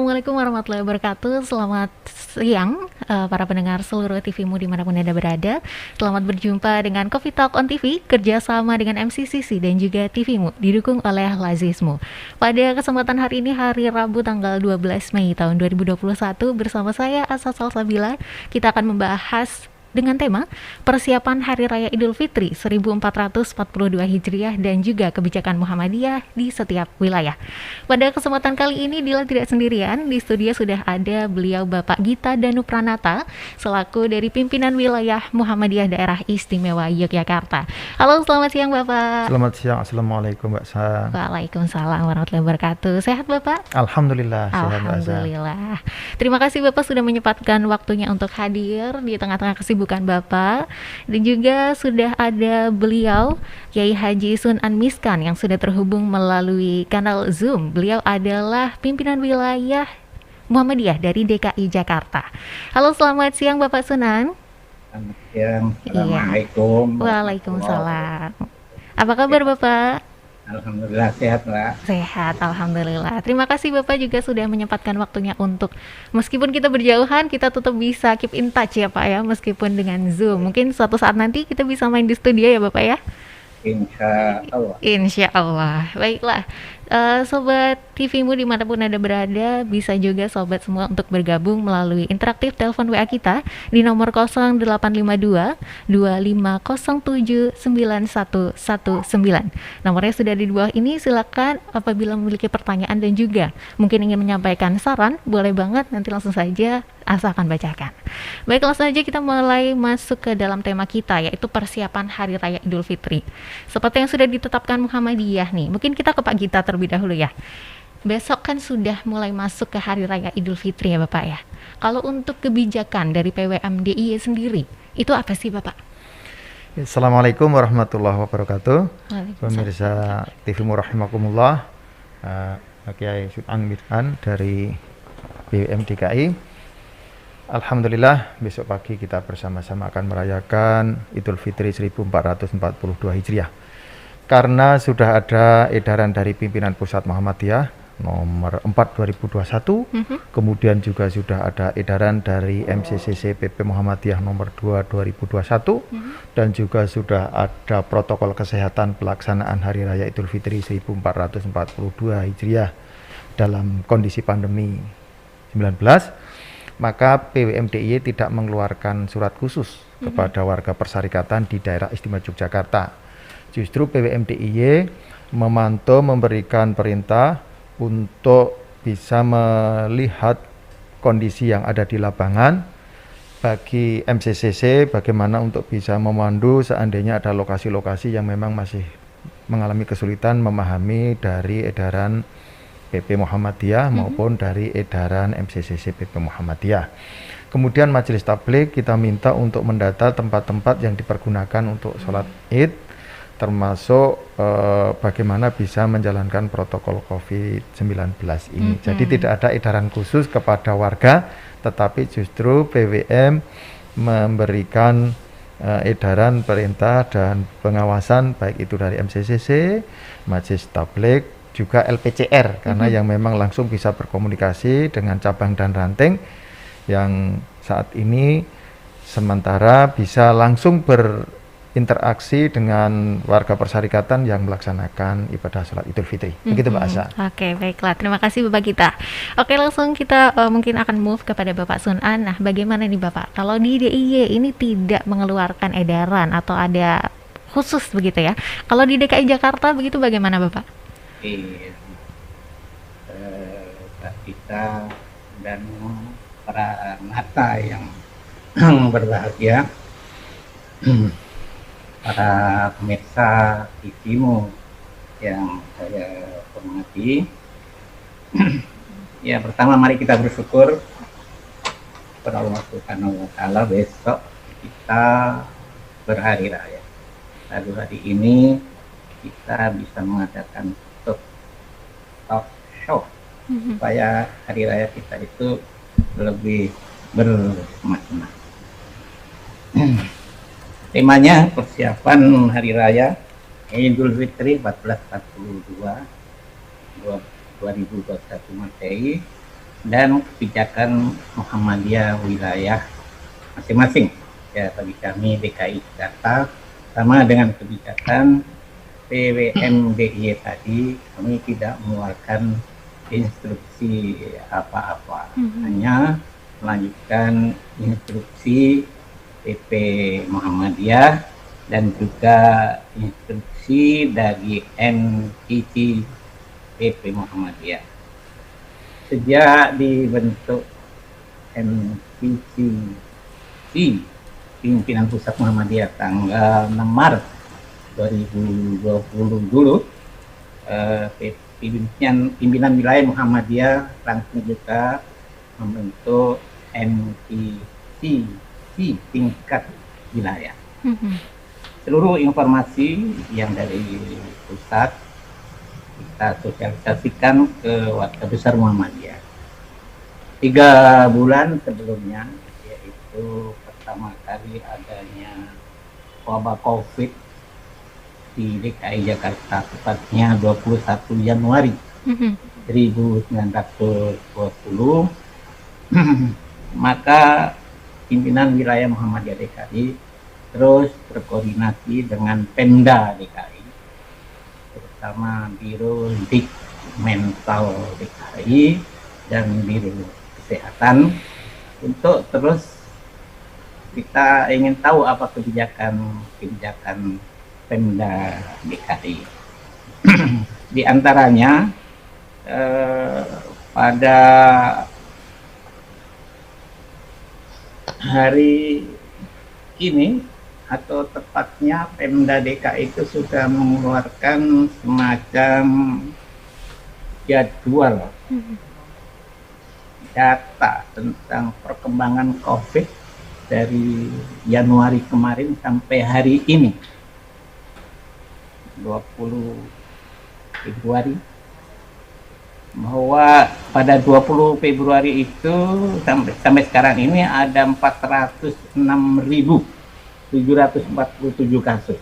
Assalamualaikum warahmatullahi wabarakatuh. Selamat siang para pendengar seluruh TVmu dimanapun Anda berada. Selamat berjumpa dengan Coffee Talk on TV kerjasama dengan MCCC dan juga TVmu didukung oleh Lazismu. Pada kesempatan hari ini, hari Rabu tanggal 12 Mei tahun 2021, bersama saya Asa Salsabila, kita akan membahas dengan tema persiapan Hari Raya Idul Fitri 1442 Hijriah dan juga kebijakan Muhammadiyah di setiap wilayah. Pada kesempatan kali ini Dila tidak sendirian, di studio sudah ada beliau Bapak Gita Danu Pranata selaku dari pimpinan wilayah Muhammadiyah Daerah Istimewa Yogyakarta. Halo, selamat siang Bapak. Selamat siang, Assalamualaikum Mbak Sa. Waalaikumsalam warahmatullahi wabarakatuh. Sehat Bapak? Alhamdulillah, sehat Mbak Sa. Alhamdulillah. Terima kasih Bapak sudah menyempatkan waktunya untuk hadir di tengah-tengah kesibukan Bapak, dan juga sudah ada beliau Kiai Haji Sunan Miskan yang sudah terhubung melalui kanal Zoom. Beliau adalah pimpinan wilayah Muhammadiyah dari DKI Jakarta. Halo, selamat siang Bapak Sunan. Selamat siang. Assalamualaikum. Waalaikumsalam. Apa kabar Bapak? Alhamdulillah sehat Mbak. Sehat, Alhamdulillah. Terima kasih Bapak juga sudah menyempatkan waktunya untuk, meskipun kita berjauhan, kita tetap bisa keep in touch ya Pak ya, meskipun dengan Zoom. Mungkin suatu saat nanti kita bisa main di studio ya Bapak ya. Insya Allah. Insya Allah. Baiklah, Sobat TVmu dimanapun Anda berada, bisa juga Sobat semua untuk bergabung melalui interaktif telepon WA kita di nomor 0852 2507 9119. Nomornya sudah di bawah ini, silakan apabila memiliki pertanyaan dan juga mungkin ingin menyampaikan saran, boleh banget, nanti langsung saja Asa akan bacakan. Baik, langsung saja kita mulai masuk ke dalam tema kita, yaitu persiapan Hari Raya Idul Fitri. Seperti yang sudah ditetapkan Muhammadiyah nih, mungkin kita ke Pak Gita terlebih dahulu ya. Besok kan sudah mulai masuk ke Hari Raya Idul Fitri ya Bapak ya. Kalau untuk kebijakan dari PWMDIY sendiri, itu apa sih Bapak? Assalamualaikum warahmatullahi wabarakatuh. Waalaikumsalam. Pemirsa TVmu rahimakumullah. Kiai Sunan Miskan dari BWM DKI. Alhamdulillah, besok pagi kita bersama-sama akan merayakan Idul Fitri 1442 Hijriah. Karena sudah ada edaran dari pimpinan Pusat Muhammadiyah nomor 4 2021, kemudian juga sudah ada edaran dari MCCC PP Muhammadiyah nomor 2 2021, dan juga sudah ada protokol kesehatan pelaksanaan Hari Raya Idul Fitri 1442 Hijriah dalam kondisi pandemi 19. Maka PWMDIY tidak mengeluarkan surat khusus kepada warga persyarikatan di daerah istimewa Yogyakarta. Justru PWMDIY memantau, memberikan perintah untuk bisa melihat kondisi yang ada di lapangan bagi MCCC, bagaimana untuk bisa memandu seandainya ada lokasi-lokasi yang memang masih mengalami kesulitan memahami dari edaran PP Muhammadiyah maupun dari edaran MCCC PP Muhammadiyah. Kemudian Majelis Tabligh kita minta untuk mendata tempat-tempat yang dipergunakan untuk sholat Id, termasuk bagaimana bisa menjalankan protokol COVID-19 ini. Jadi tidak ada edaran khusus kepada warga, tetapi justru PWM memberikan edaran, perintah dan pengawasan baik itu dari MCCC, Majelis Tabligh, juga LPCR, karena yang memang langsung bisa berkomunikasi dengan cabang dan ranting yang saat ini sementara bisa langsung berinteraksi dengan warga persyarikatan yang melaksanakan ibadah sholat Idul Fitri. Begitu Mbak Asa. Oke, baiklah. Terima kasih Bapak Gita. Oke, langsung kita mungkin akan move kepada Bapak Sunan. Nah, bagaimana nih Bapak? Kalau di DIY ini tidak mengeluarkan edaran atau ada khusus begitu ya. Kalau di DKI Jakarta begitu bagaimana Bapak? Pak Gita dan para mata yang berbahagia, para pemirsa TVmu yang saya hormati. Ya, pertama mari kita bersyukur kepada Allah Subhanahu wa Ta'ala, besok kita berhari raya. Lalu hari ini kita bisa mengadakan talk show supaya hari raya kita itu lebih bermakna. Temanya persiapan hari raya Idul Fitri 1442 2021 Masehi dan kebijakan Muhammadiyah wilayah masing-masing. Ya, bagi kami DKI Jakarta sama dengan kebijakan PWMDIY tadi, kami tidak mengeluarkan instruksi apa-apa, hanya melanjutkan instruksi PP Muhammadiyah dan juga instruksi dari NIC PP Muhammadiyah. Sejak dibentuk NPCC Pimpinan Pusat Muhammadiyah tanggal 6 Maret 2020 dulu, pimpinan wilayah Muhammadiyah langsung juga membentuk NPCC tingkat wilayah. Seluruh informasi yang dari pusat kita sosialisasikan ke warga besar Muhammadiyah. 3 bulan sebelumnya, yaitu pertama kali adanya wabah COVID di DKI Jakarta, tepatnya 21 Januari 1920, maka pimpinan wilayah Muhammadiyah DKI terus berkoordinasi dengan Pemda DKI, terutama Biro Mental DKI dan Biro Kesehatan, untuk terus kita ingin tahu apa kebijakan Pemda DKI. Di antaranya pada hari ini, atau tepatnya Pemda DKI itu sudah mengeluarkan semacam jadwal data tentang perkembangan COVID dari Januari kemarin sampai hari ini 20 Februari, bahwa pada 20 Februari itu sampai sekarang ini ada 406.747 kasus.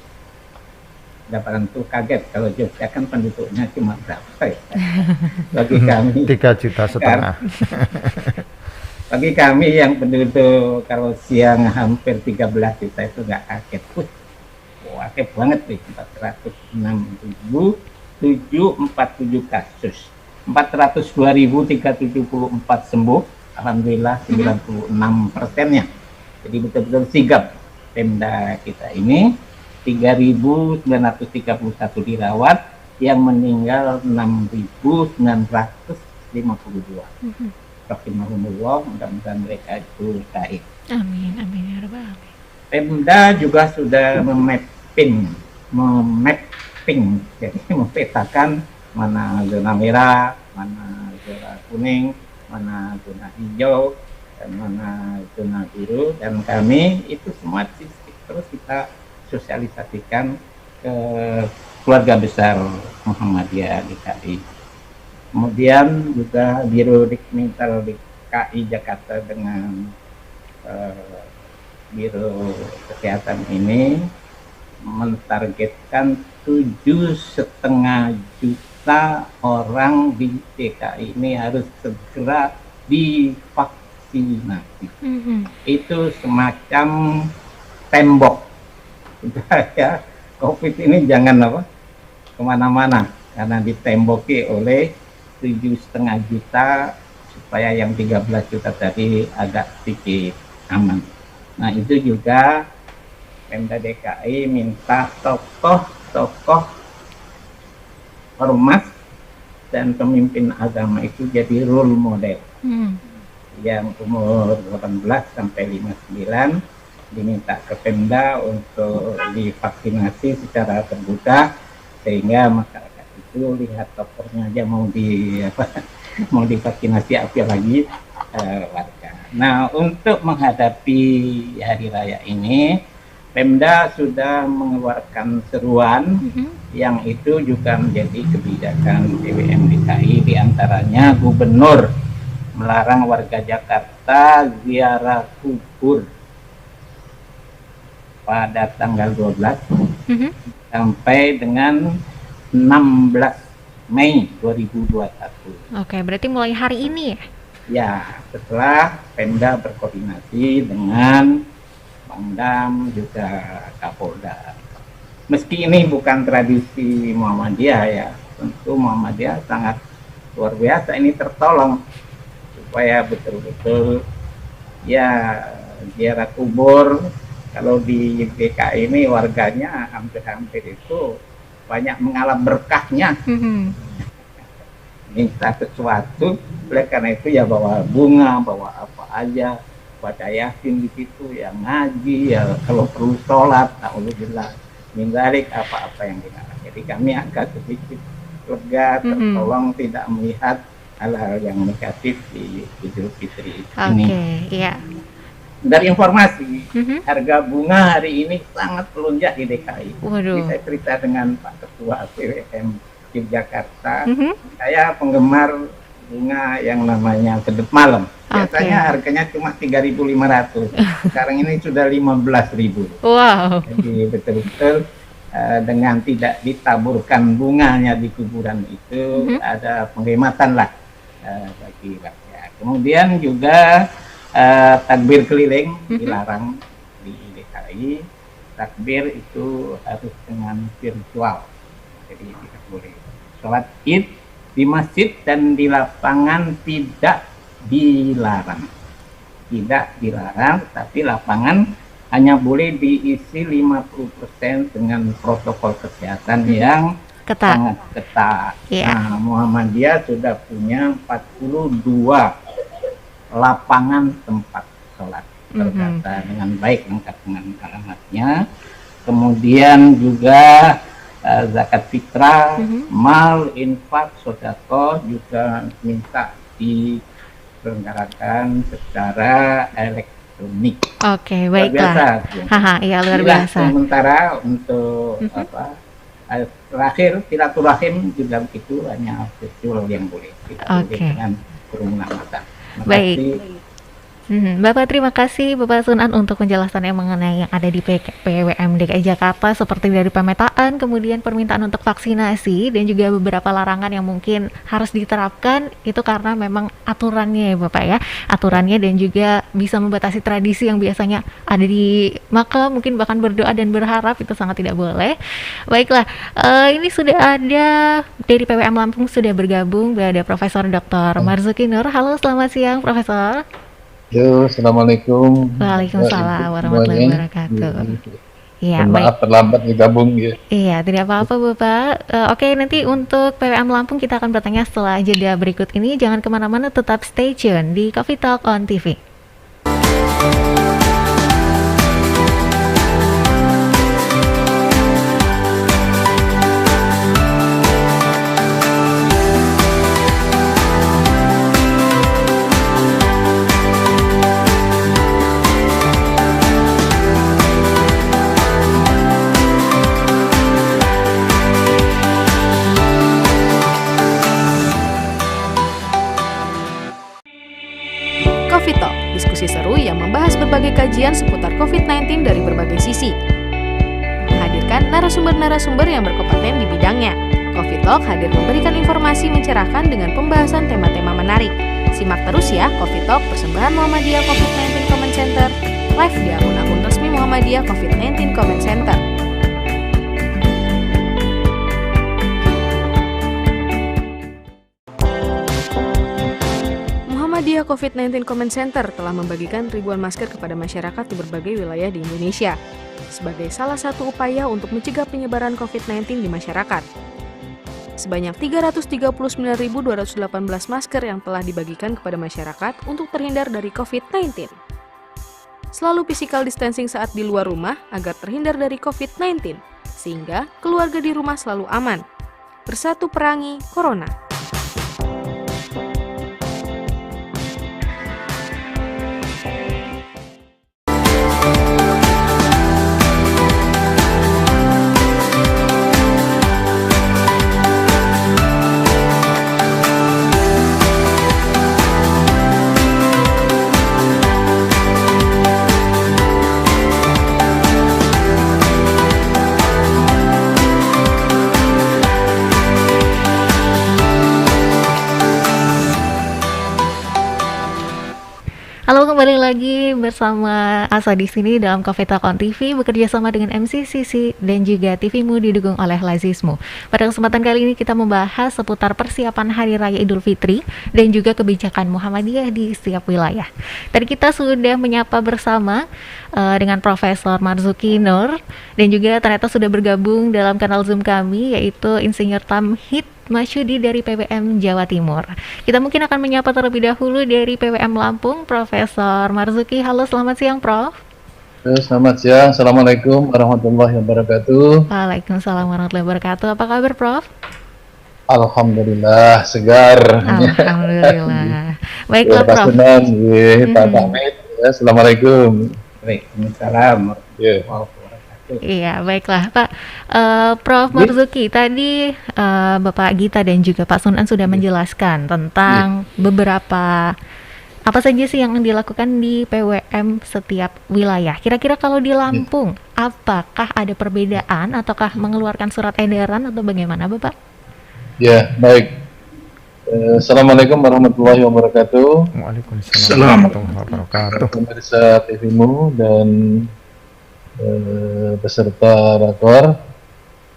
Dapatan tuh kaget kalau Jogja kan penduduknya cuma berapa ya? Bagi kami 3,5 juta. Bagi kami yang penduduk kalau siang hampir 13 juta itu nggak kaget. Wah, kaget banget nih, 406.747 kasus. 402.374 sembuh, alhamdulillah 96%-nya. Jadi betul-betul sigap Pemda kita ini. 3.931 dirawat, yang meninggal 6.952. Rahimahumullah, mudah-mudahan mereka itu baik. Amin, amin ya rabbal alamin. Pemda juga sudah memapping, jadi memetakan mana zona merah, mana zona kuning, mana zona hijau, dan mana zona biru, dan kami itu semua terus kita sosialisasikan ke keluarga besar Muhammadiyah DKI. Kemudian juga Biro Mental DKI Jakarta dengan Biro Kesehatan ini mentargetkan 7,5 juta orang di DKI ini harus segera divaksinasi. Itu semacam tembok supaya COVID ini jangan kemana-mana, karena ditemboki oleh 7,5 juta supaya yang 13 juta tadi agak sedikit aman. Nah, itu juga Pemda DKI minta tokoh ormas dan pemimpin agama itu jadi role model. Yang umur 18 sampai 59 diminta ke Pemda untuk divaksinasi secara terbuka, sehingga masyarakat itu lihat tokohnya aja mau divaksinasi, apalagi warga. Nah, untuk menghadapi hari raya ini, Pemda sudah mengeluarkan seruan yang itu juga menjadi kebijakan PWM DKI, diantaranya Gubernur melarang warga Jakarta ziarah kubur pada tanggal 12 sampai dengan 16 Mei 2021. Oke, berarti mulai hari ini ya? Ya, setelah Pemda berkoordinasi dengan Pangdam juga Kapolda. Meski ini bukan tradisi Muhammadiyah ya, tentu Muhammadiyah sangat luar biasa ini tertolong supaya betul-betul ya ziarah kubur. Kalau di DKI ini warganya hampir-hampir itu banyak mengalami berkahnya. Minta sesuatu, oleh karena itu ya bawa bunga, bawa apa aja, baca yasin di situ, ya ngaji, ya kalau perlu sholat, alhamdulillah, min dzalik apa-apa yang dilarang. Jadi kami agak sedikit lega, tertolong tidak melihat hal-hal yang negatif di Idul Fitri ini. Iya. Dari informasi, harga bunga hari ini sangat melonjak di DKI. Jadi saya cerita dengan Pak Ketua PWM Yogyakarta, saya penggemar bunga yang namanya kedep malam. Biasanya harganya cuma 3.500. Sekarang ini sudah 15.000. Wow. Jadi betul-betul dengan tidak ditaburkan bunganya di kuburan itu ada penghematan lah bagi rakyat. Kemudian juga takbir keliling dilarang di DKI. Takbir itu harus dengan virtual. Jadi tidak boleh. Sholat Id di masjid dan di lapangan tidak dilarang. Tidak dilarang, tapi lapangan hanya boleh diisi 50% dengan protokol kesehatan yang sangat ketat. Nah, Muhammadiyah sudah punya 42 lapangan tempat sholat terdata dengan baik, lengkap dengan alamatnya. Kemudian juga zakat fitrah, mal, infak, sodako juga minta diselenggarakan secara elektronik. Oke, baiklah. Iya, luar biasa. Sementara untuk terakhir silaturahim juga begitu, hanya virtual yang boleh, tidak boleh dengan kerumunan massa. Baik. Bapak, terima kasih Bapak Sunan untuk penjelasannya mengenai yang ada di PWM DKI Jakarta, seperti dari pemetaan, kemudian permintaan untuk vaksinasi, dan juga beberapa larangan yang mungkin harus diterapkan itu karena memang aturannya ya Bapak ya, aturannya, dan juga bisa membatasi tradisi yang biasanya ada di makam, mungkin bahkan berdoa dan berharap itu sangat tidak boleh. Baiklah, ini sudah ada dari PWM Lampung sudah bergabung, ada Profesor Dr. Marzuki Nur. Halo, selamat siang Profesor. Yo, assalamualaikum. Waalaikumsalam warahmatullahi wabarakatuh. Iya, maaf terlambat digabung ya. Iya, tidak apa-apa Bapak. Oke, nanti untuk PWM Lampung kita akan bertanya setelah jeda berikut ini. Jangan kemana-mana, tetap stay tune di Coffee Talk on TV. Coffee Talk, diskusi seru yang membahas berbagai kajian seputar COVID-19 dari berbagai sisi. Menghadirkan narasumber-narasumber yang berkompeten di bidangnya. Coffee Talk hadir memberikan informasi mencerahkan dengan pembahasan tema-tema menarik. Simak terus ya Coffee Talk persembahan Muhammadiyah COVID-19 Comment Center, live di akun-akun resmi Muhammadiyah COVID-19 Comment Center. Muhammadiyah COVID-19 Comment Center telah membagikan ribuan masker kepada masyarakat di berbagai wilayah di Indonesia sebagai salah satu upaya untuk mencegah penyebaran COVID-19 di masyarakat. Sebanyak 339.218 masker yang telah dibagikan kepada masyarakat untuk terhindar dari COVID-19. Selalu physical distancing saat di luar rumah agar terhindar dari COVID-19, sehingga keluarga di rumah selalu aman. Bersatu perangi Corona. kembali lagi bersama Asa di sini dalam Cafe Talkon TV bekerja sama dengan MCCC dan juga TVmu didukung oleh Lazismu. Pada kesempatan kali ini kita membahas seputar persiapan Hari Raya Idul Fitri dan juga kebijakan Muhammadiyah di setiap wilayah. Tadi kita sudah menyapa bersama dengan Profesor Marzuki Nur dan juga ternyata sudah bergabung dalam kanal Zoom kami yaitu Insinyur Tamhid Masyudi dari PWM Jawa Timur. Kita mungkin akan menyapa terlebih dahulu dari PWM Lampung, Profesor Marzuki. Halo, selamat siang, Prof. Selamat siang, Assalamualaikum warahmatullahi wabarakatuh. Waalaikumsalam warahmatullahi wabarakatuh. Apa kabar, Prof? Alhamdulillah, segar. Alhamdulillah. Baiklah, Pak Prof. Sunan, Pak Tamid, Assalamualaikum. Waalaikumsalam Ya. warahmatullahi wabarakatuh. Iya, baiklah, Pak. Prof. Marzuki, tadi Bapak Gita dan juga Pak Sunan sudah menjelaskan tentang beberapa apa saja sih yang dilakukan di PWM setiap wilayah. Kira-kira kalau di Lampung, apakah ada perbedaan ataukah mengeluarkan surat edaran atau bagaimana, Bapak? Ya, baik. Assalamualaikum warahmatullahi wabarakatuh. Waalaikumsalam warahmatullahi wabarakatuh. Pemirsa TVmu dan peserta rakor.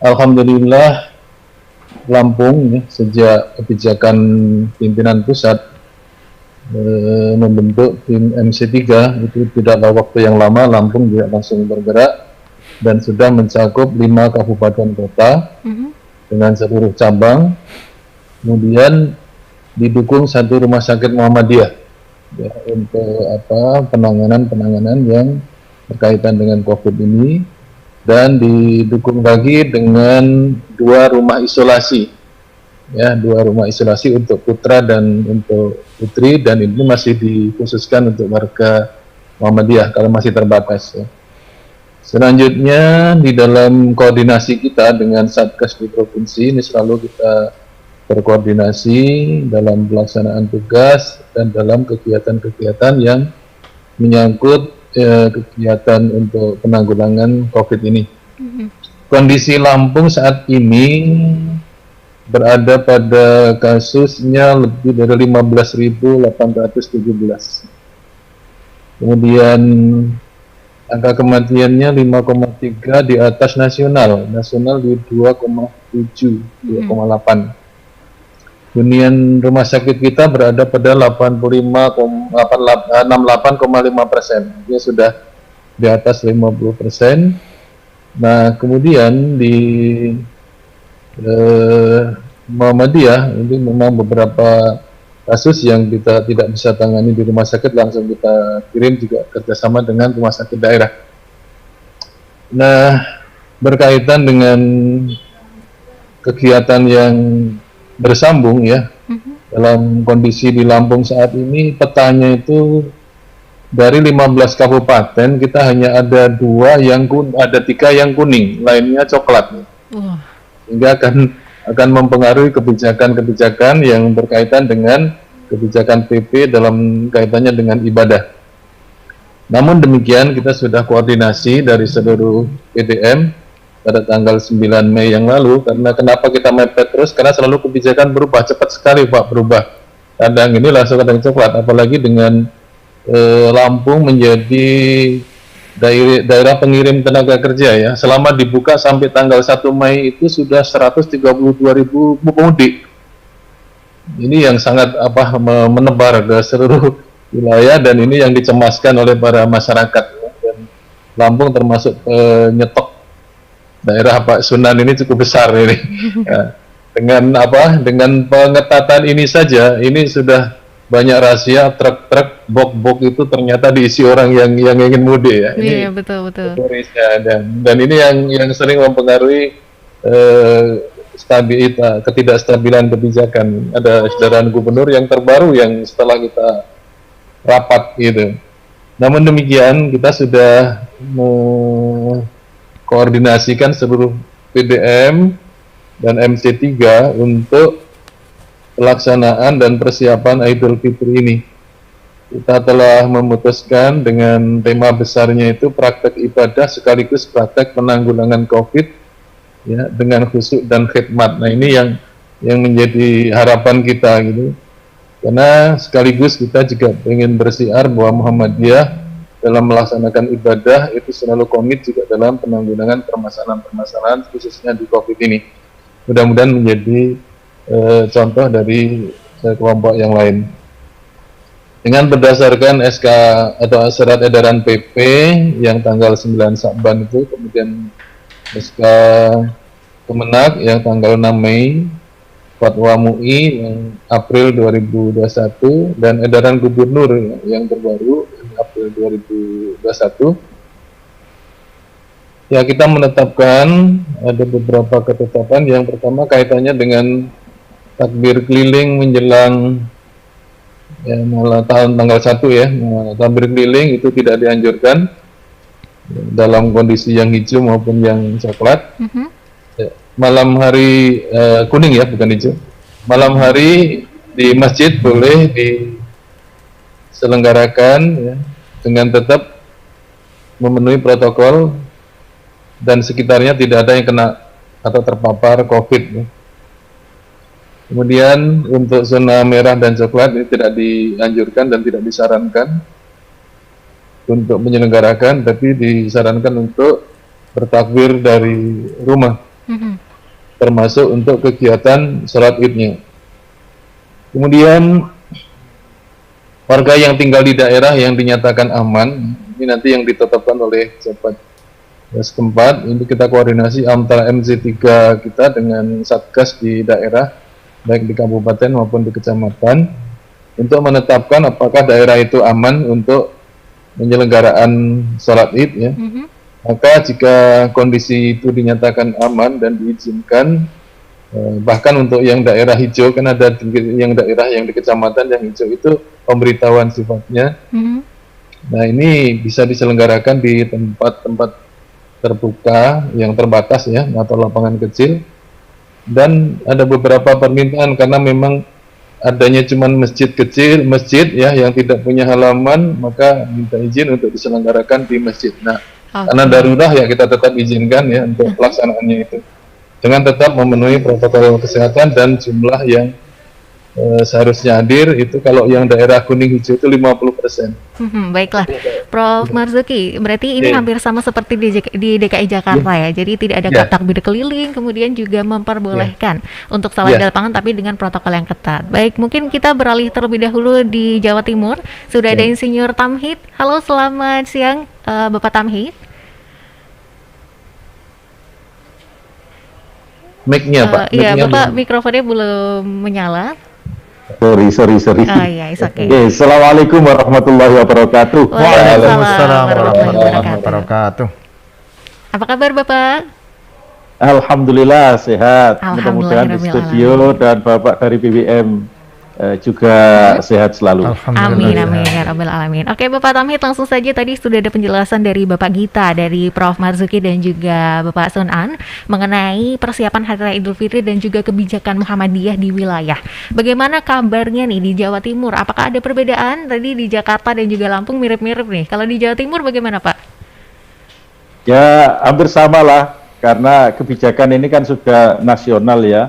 Alhamdulillah Lampung ya, sejak kebijakan pimpinan pusat membentuk tim MC3 itu tidaklah waktu yang lama Lampung juga langsung bergerak dan sudah mencakup 5 kabupaten kota dengan seluruh cabang, kemudian didukung 1 rumah sakit Muhammadiyah ya, untuk penanganan yang berkaitan dengan COVID ini, dan didukung lagi dengan 2 rumah isolasi ya, 2 rumah isolasi untuk putra dan untuk putri, dan ini masih dikhususkan untuk warga Muhammadiyah kalau masih terbatas ya. Selanjutnya di dalam koordinasi kita dengan Satgas di provinsi ini selalu kita berkoordinasi dalam pelaksanaan tugas dan dalam kegiatan-kegiatan yang menyangkut kegiatan untuk penanggulangan COVID ini. Kondisi Lampung saat ini berada pada kasusnya lebih dari 15.817. Kemudian angka kematiannya 5,3 di atas nasional di 2,7, 2,8. Hunian rumah sakit kita berada pada 68,5%. Dia sudah di atas 50%. Nah, kemudian di Muhammadiyah ini memang beberapa kasus yang kita tidak bisa tangani di rumah sakit, langsung kita kirim juga kerjasama dengan rumah sakit daerah. Nah, berkaitan dengan kegiatan yang bersambung ya, dalam kondisi di Lampung saat ini petanya itu dari 15 kabupaten kita hanya ada 3 yang kuning, lainnya coklat. Sehingga akan mempengaruhi kebijakan-kebijakan yang berkaitan dengan kebijakan PP dalam kaitannya dengan ibadah. Namun demikian kita sudah koordinasi dari seluruh PDM pada tanggal 9 Mei yang lalu, karena kenapa kita mepet terus, karena selalu kebijakan berubah cepat sekali Pak, berubah. Kadang ini langsung kadang coklat, apalagi dengan Lampung menjadi daerah pengirim tenaga kerja ya. Selama dibuka sampai tanggal 1 Mei itu sudah 132.000 pemudik. Ini yang sangat menebar ke seluruh wilayah, dan ini yang dicemaskan oleh para masyarakat. Dan Lampung termasuk nyetok daerah Pak Sunan ini cukup besar ini. Ya, dengan pengetatan ini saja, ini sudah banyak rahasia truk-truk box-box itu ternyata diisi orang yang ingin mudik ya. Iya, betul. Dan ini yang sering mempengaruhi ketidakstabilan kebijakan. Ada edaran gubernur yang terbaru yang setelah kita rapat gitu. Namun demikian kita sudah koordinasikan seluruh PDM dan MC3 untuk pelaksanaan dan persiapan Idul Fitri ini. Kita telah memutuskan dengan tema besarnya itu praktek ibadah sekaligus praktek penanggulangan COVID ya, dengan khusyuk dan khidmat. Nah, ini yang menjadi harapan kita gitu. karena sekaligus kita juga ingin bersiar bahwa Muhammadiyah dalam melaksanakan ibadah itu selalu komit juga dalam penanggulangan permasalahan-permasalahan khususnya di COVID ini. Mudah-mudahan menjadi contoh dari kelompok yang lain. Dengan berdasarkan SK atau surat edaran PP yang tanggal 9 Sa'ban itu, kemudian SK Kemenak yang tanggal 6 Mei, Fatwa MUI yang April 2021, dan edaran gubernur yang terbaru April 2021. Ya, kita menetapkan ada beberapa ketetapan. Yang pertama kaitannya dengan takbir keliling menjelang malah tanggal 1 ya. Takbir keliling itu tidak dianjurkan dalam kondisi yang hijau maupun yang coklat. Malam hari kuning ya, bukan hijau. Malam hari di masjid boleh diselenggarakan ya, dengan tetap memenuhi protokol dan sekitarnya tidak ada yang kena atau terpapar COVID ya. Kemudian untuk zona merah dan coklat ini tidak dianjurkan dan tidak disarankan untuk menyelenggarakan, tapi disarankan untuk bertakbir dari rumah. Termasuk untuk kegiatan sholat idnya. Kemudian warga yang tinggal di daerah yang dinyatakan aman, ini nanti yang ditetapkan oleh pejabat setempat. Ini kita koordinasi antara MC3 kita dengan Satgas di daerah, baik di kabupaten maupun di kecamatan, untuk menetapkan apakah daerah itu aman untuk penyelenggaraan sholat id ya. Maka jika kondisi itu dinyatakan aman dan diizinkan, bahkan untuk yang daerah hijau, kan ada yang daerah yang di kecamatan yang hijau itu pemberitahuan sifatnya. Nah, ini bisa diselenggarakan di tempat-tempat terbuka yang terbatas ya, atau lapangan kecil. Dan ada beberapa permintaan karena memang adanya cuma masjid kecil, masjid ya yang tidak punya halaman, maka minta izin untuk diselenggarakan di masjid. Nah, karena darurat ya kita tetap izinkan ya untuk pelaksanaannya itu dengan tetap memenuhi protokol kesehatan dan jumlah yang seharusnya hadir itu. Kalau yang daerah kuning hijau itu 50%. Baiklah, Prof. Marzuki, berarti ini hampir sama seperti di DKI Jakarta ya. Jadi tidak ada takbir keliling, kemudian juga memperbolehkan untuk salat di lapangan tapi dengan protokol yang ketat. Baik, mungkin kita beralih terlebih dahulu di Jawa Timur. Sudah ada Insinyur Tamhid. Halo, selamat siang Bapak Tamhid. Mic-nya Pak. Iya, Bapak mikrofonnya belum menyala. Sorry. Iya, it's okay. Assalamualaikum warahmatullahi wabarakatuh. Waalaikumsalam warahmatullahi wabarakatuh. Apa kabar Bapak? Alhamdulillah sehat. Alhamdulillah, Mudah-mudahan di studio dan Bapak dari BBM juga sehat selalu. Amin ya rabbal alamin. Oke Bapak Tamhid, langsung saja tadi sudah ada penjelasan dari Bapak Gita, dari Prof. Marzuki dan juga Bapak Sunan mengenai persiapan Hari Raya Idul Fitri dan juga kebijakan Muhammadiyah di wilayah. Bagaimana kabarnya nih di Jawa Timur? Apakah ada perbedaan? Tadi di Jakarta dan juga Lampung mirip-mirip nih. Kalau di Jawa Timur bagaimana Pak? Ya hampir sama lah, karena kebijakan ini kan sudah nasional ya.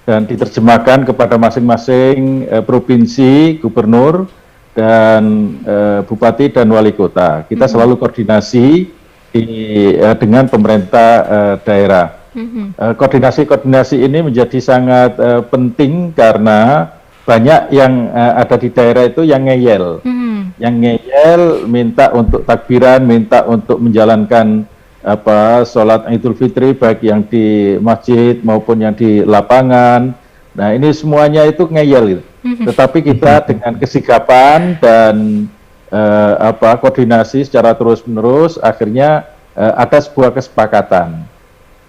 Dan diterjemahkan kepada masing-masing provinsi, gubernur, dan bupati dan wali kota. Kita selalu koordinasi dengan pemerintah daerah. Koordinasi ini menjadi sangat penting karena banyak yang ada di daerah itu yang ngeyel. Yang ngeyel minta untuk takbiran, minta untuk menjalankan sholat Idul Fitri baik yang di masjid maupun yang di lapangan. Nah, ini semuanya itu ngeyel gitu. Tetapi kita dengan kesigapan dan koordinasi secara terus-menerus akhirnya ada sebuah kesepakatan.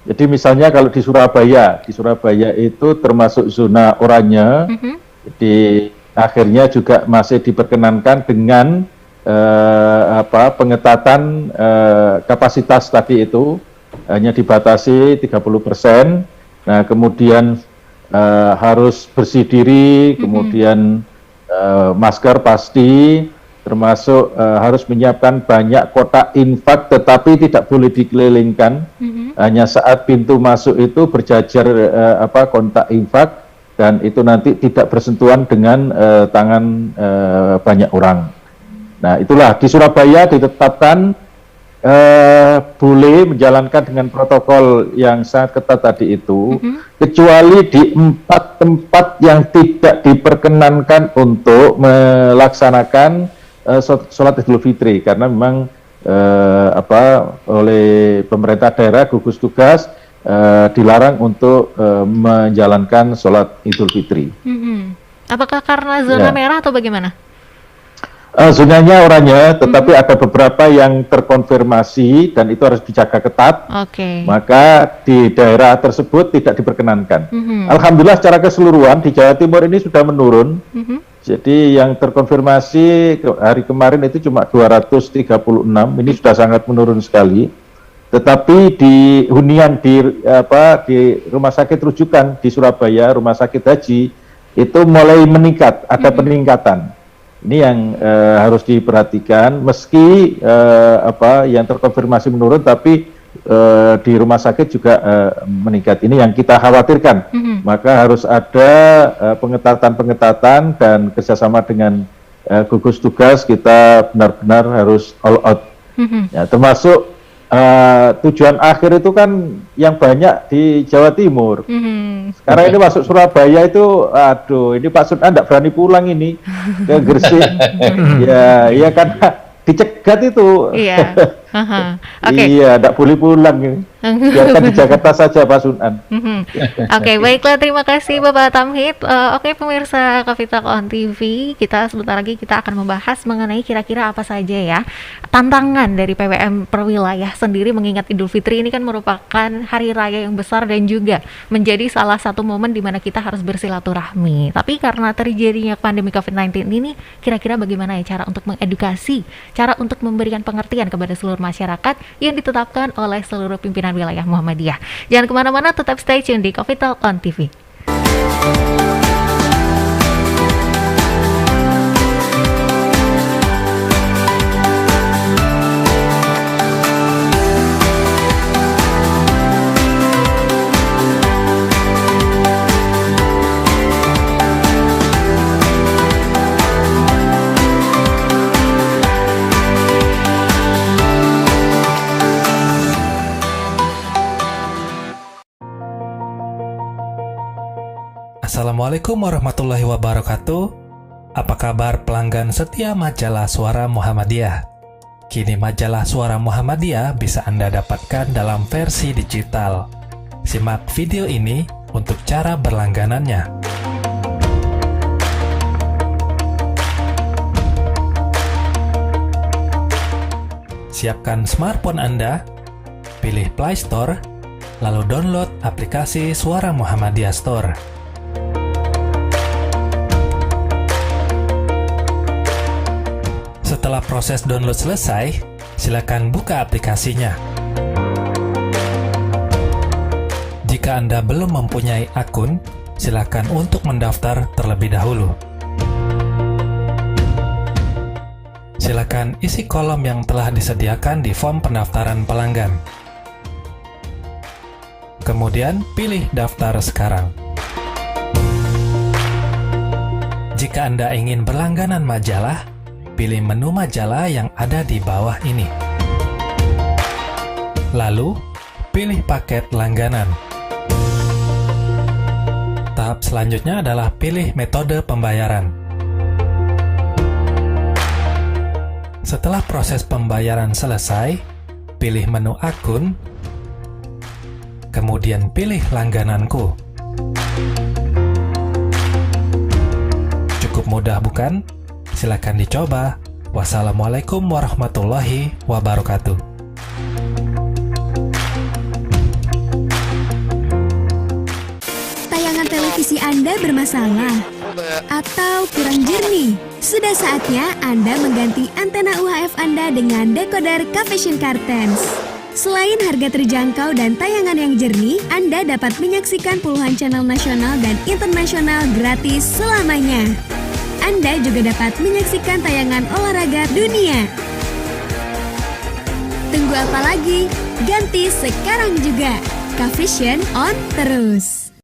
Jadi misalnya kalau di Surabaya itu termasuk zona oranye. Jadi akhirnya juga masih diperkenankan dengan pengetatan kapasitas tadi itu hanya dibatasi 30%. Nah, kemudian harus bersih diri, kemudian masker pasti, termasuk harus menyiapkan banyak kotak infak, tetapi tidak boleh dikelilingkan. Hanya saat pintu masuk itu berjajar kontak infak, dan itu nanti tidak bersentuhan dengan tangan banyak orang. Nah, itulah di Surabaya ditetapkan boleh menjalankan dengan protokol yang sangat ketat tadi itu, kecuali di 4 tempat yang tidak diperkenankan untuk melaksanakan sholat Idul Fitri, karena memang oleh pemerintah daerah, gugus tugas dilarang untuk menjalankan sholat Idul Fitri. Apakah karena zona merah atau bagaimana? Zonanya oranye, tetapi ada beberapa yang terkonfirmasi dan itu harus dijaga ketat. Maka di daerah tersebut tidak diperkenankan. Alhamdulillah secara keseluruhan di Jawa Timur ini sudah menurun. Jadi yang terkonfirmasi hari kemarin itu cuma 236, ini sudah sangat menurun sekali. Tetapi di hunian di rumah sakit rujukan di Surabaya, rumah sakit haji itu mulai meningkat, ada peningkatan. Ini yang harus diperhatikan, meski yang terkonfirmasi menurun, tapi di rumah sakit juga meningkat. Ini yang kita khawatirkan. Maka harus ada pengetatan dan kerjasama dengan gugus tugas, kita benar-benar harus all out. Ya, termasuk tujuan akhir itu kan yang banyak di Jawa Timur. Sekarang ini masuk Surabaya itu, aduh, ini Pak Sunan tidak berani pulang ini ke Gresik. ya karena dicegat itu. Iya, tidak boleh pulang ini. Biarkan di Jakarta saja Pak Sunan. Baiklah, terima kasih Bapak Tamhid. Pemirsa Coffee Talk on TV, sebentar lagi kita akan membahas mengenai kira-kira apa saja ya tantangan dari PWM per wilayah sendiri, mengingat Idul Fitri ini kan merupakan hari raya yang besar dan juga menjadi salah satu momen di mana kita harus bersilaturahmi. Tapi karena terjadinya pandemi COVID-19 ini, kira-kira bagaimana ya cara untuk mengedukasi, cara untuk memberikan pengertian kepada seluruh masyarakat yang ditetapkan oleh seluruh pimpinan wilayah Muhammadiyah. Jangan kemana-mana, tetap stay tune di Coffee Talk on TV. Assalamualaikum warahmatullahi wabarakatuh. Apa kabar pelanggan setia majalah Suara Muhammadiyah? Kini majalah Suara Muhammadiyah bisa Anda dapatkan dalam versi digital. Simak video ini untuk cara berlangganannya. Siapkan smartphone Anda, pilih Play Store, lalu download aplikasi Suara Muhammadiyah Store. Setelah proses download selesai, silakan buka aplikasinya. Jika Anda belum mempunyai akun, silakan untuk mendaftar terlebih dahulu. Silakan isi kolom yang telah disediakan di form pendaftaran pelanggan. Kemudian pilih daftar sekarang. Jika Anda ingin berlangganan majalah, pilih menu majalah yang ada di bawah ini. Lalu, pilih paket langganan. Tahap selanjutnya adalah pilih metode pembayaran. Setelah proses pembayaran selesai, pilih menu akun, kemudian pilih langgananku. Cukup mudah bukan? Silakan dicoba. Wassalamualaikum warahmatullahi wabarakatuh. Tayangan televisi Anda bermasalah atau kurang jernih? Sudah saatnya Anda mengganti antena UHF Anda dengan decoder Cavision Cartens. Selain harga terjangkau dan tayangan yang jernih, Anda dapat menyaksikan puluhan channel nasional dan internasional gratis selamanya. Anda juga dapat menyaksikan tayangan olahraga dunia. Tunggu apa lagi? Ganti sekarang juga. Cavision on terus.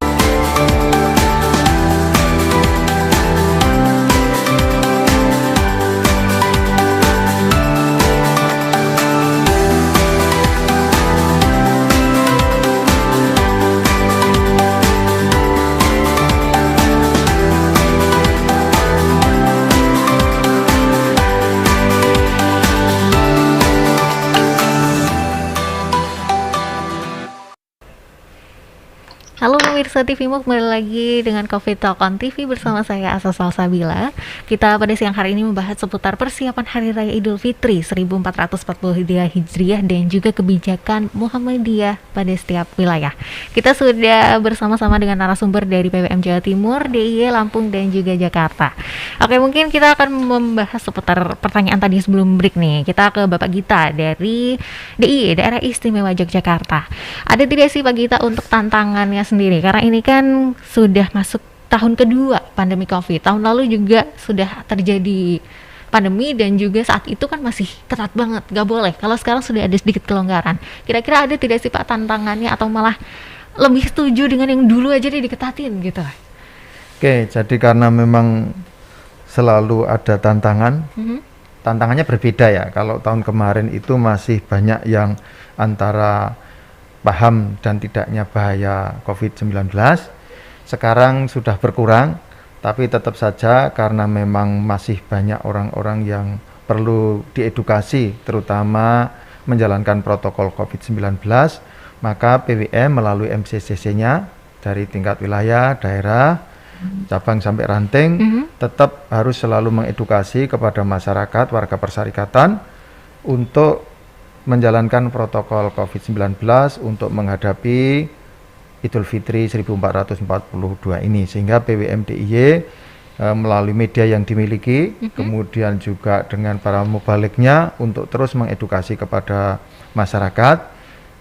Halo pemirsa TVMU, kembali lagi dengan Covid Talk on TV bersama saya Asa Salsabila. Kita pada siang hari ini membahas seputar persiapan Hari Raya Idul Fitri 1442 Hijriah dan juga kebijakan Muhammadiyah pada setiap wilayah. Kita sudah bersama-sama dengan narasumber dari PWM Jawa Timur, DIY Lampung dan juga Jakarta. Oke, mungkin kita akan membahas seputar pertanyaan tadi sebelum break nih. Kita ke Bapak Gita dari DIY Daerah Istimewa Yogyakarta. Ada tidak sih Pak Gita untuk tantangannya sendiri, karena ini kan sudah masuk tahun kedua pandemi Covid. Tahun lalu juga sudah terjadi pandemi dan juga saat itu kan masih ketat banget, gak boleh. Kalau sekarang sudah ada sedikit kelonggaran. Kira-kira ada tidak sih Pak tantangannya, atau malah lebih setuju dengan yang dulu aja deh diketatin gitu? Oke, jadi karena memang selalu ada tantangan, tantangannya berbeda ya. Kalau tahun kemarin itu masih banyak yang antara paham dan tidaknya bahaya COVID-19. Sekarang sudah berkurang, tapi tetap saja karena memang masih banyak orang-orang yang perlu diedukasi, terutama menjalankan protokol COVID-19, maka PWM melalui MCCC-nya dari tingkat wilayah, daerah, cabang sampai ranting, tetap harus selalu mengedukasi kepada masyarakat, warga persyarikatan untuk menjalankan protokol COVID-19 untuk menghadapi Idul Fitri 1442 ini, sehingga PWM DIY melalui media yang dimiliki, kemudian juga dengan para mubaliknya untuk terus mengedukasi kepada masyarakat.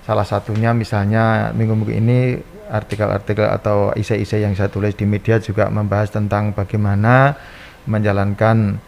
Salah satunya misalnya minggu-minggu ini artikel-artikel atau isai-isai yang saya tulis di media juga membahas tentang bagaimana menjalankan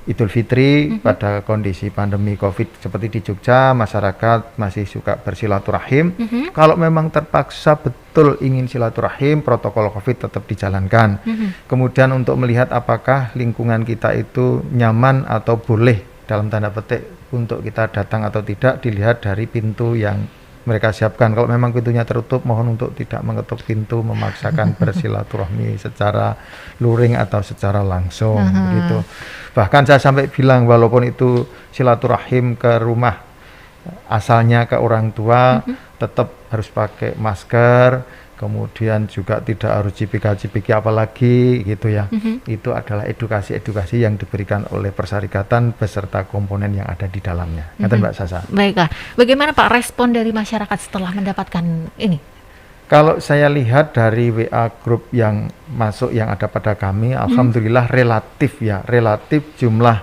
Idul Fitri pada kondisi pandemi Covid seperti di Jogja, masyarakat masih suka bersilaturahim. Kalau memang terpaksa betul ingin silaturahim, protokol Covid tetap dijalankan. Kemudian untuk melihat apakah lingkungan kita itu nyaman atau boleh dalam tanda petik untuk kita datang atau tidak, dilihat dari pintu yang mereka siapkan. Kalau memang pintunya tertutup, mohon untuk tidak mengetuk pintu, memaksakan bersilaturahmi secara luring atau secara langsung gitu. Bahkan saya sampai bilang, walaupun itu silaturahim ke rumah asalnya ke orang tua, tetap harus pakai masker, kemudian juga tidak harus cipika-cipiki apalagi gitu ya. Itu adalah edukasi-edukasi yang diberikan oleh persyarikatan beserta komponen yang ada di dalamnya. Kata Mbak Sasa. Baiklah, bagaimana Pak respon dari masyarakat setelah mendapatkan ini? Kalau saya lihat dari WA grup yang masuk yang ada pada kami, alhamdulillah relatif jumlah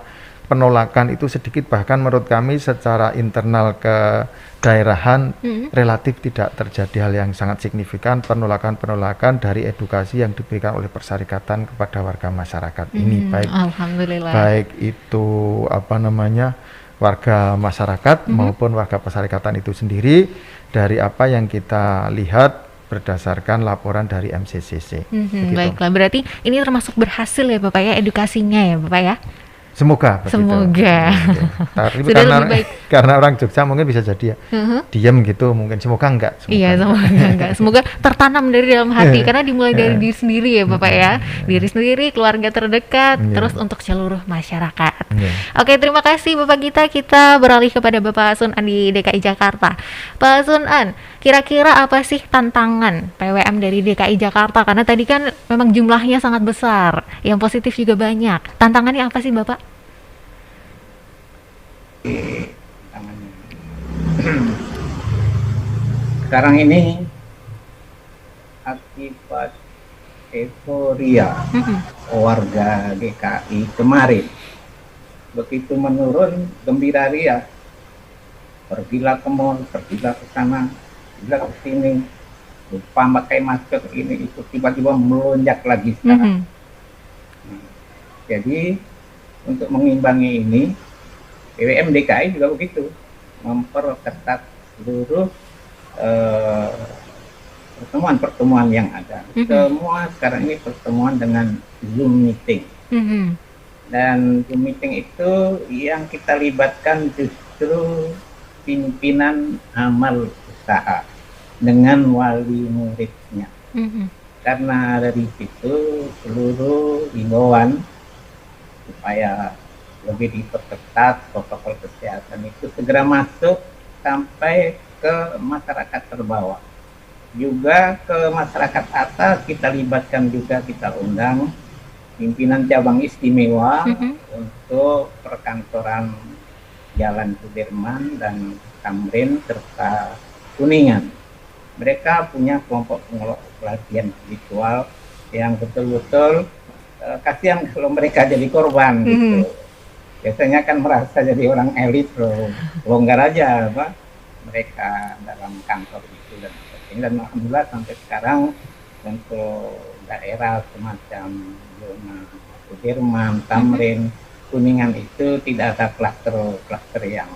penolakan itu sedikit, bahkan menurut kami secara internal ke daerahan relatif tidak terjadi hal yang sangat signifikan, penolakan dari edukasi yang diberikan oleh persyarikatan kepada warga masyarakat ini, baik itu warga masyarakat maupun warga persyarikatan itu sendiri, dari apa yang kita lihat berdasarkan laporan dari MCCC. Baiklah, berarti ini termasuk berhasil ya Bapak ya, edukasinya ya Bapak ya? Semoga. Tapi karena orang Jogja mungkin bisa jadi ya diam gitu, mungkin semoga enggak. Semoga tertanam dari dalam hati, karena dimulai dari diri sendiri ya Bapak ya, diri sendiri, keluarga terdekat, terus untuk seluruh masyarakat. Oke, terima kasih Bapak Gita. Kita beralih kepada Bapak Sunan di DKI Jakarta. Pak Sunan, kira-kira apa sih tantangan PWM dari DKI Jakarta? Karena tadi kan memang jumlahnya sangat besar, yang positif juga banyak. Tantangannya apa sih Bapak? Sekarang ini akibat euforia warga DKI kemarin begitu menurun, gembira ria, pergilah ke mall, pergilah ke sana, pergilah ke sini, lupa pakai masker, ini itu tiba-tiba melonjak lagi sekarang. Jadi untuk mengimbangi ini, PWM DKI juga begitu, memperketat seluruh pertemuan-pertemuan yang ada. Semua sekarang ini pertemuan dengan Zoom meeting. Dan Zoom meeting itu yang kita libatkan justru pimpinan amal usaha dengan wali muridnya. Karena dari situ seluruh himbauan supaya lebih diperketat protokol kesehatan itu segera masuk sampai ke masyarakat terbawah. juga ke masyarakat atas kita libatkan juga, kita undang pimpinan cabang istimewa untuk perkantoran Jalan Sudirman dan Tamrin serta Kuningan. Mereka punya kelompok pelatihan spiritual yang betul-betul kasihan kalau mereka jadi korban gitu. Biasanya kan merasa jadi orang elit loh, longgar aja apa mereka dalam kantor itu dan sebagainya. Dan alhamdulillah sampai sekarang untuk daerah semacam zona Sudirman, Tamrin, Kuningan itu tidak ada klaster yang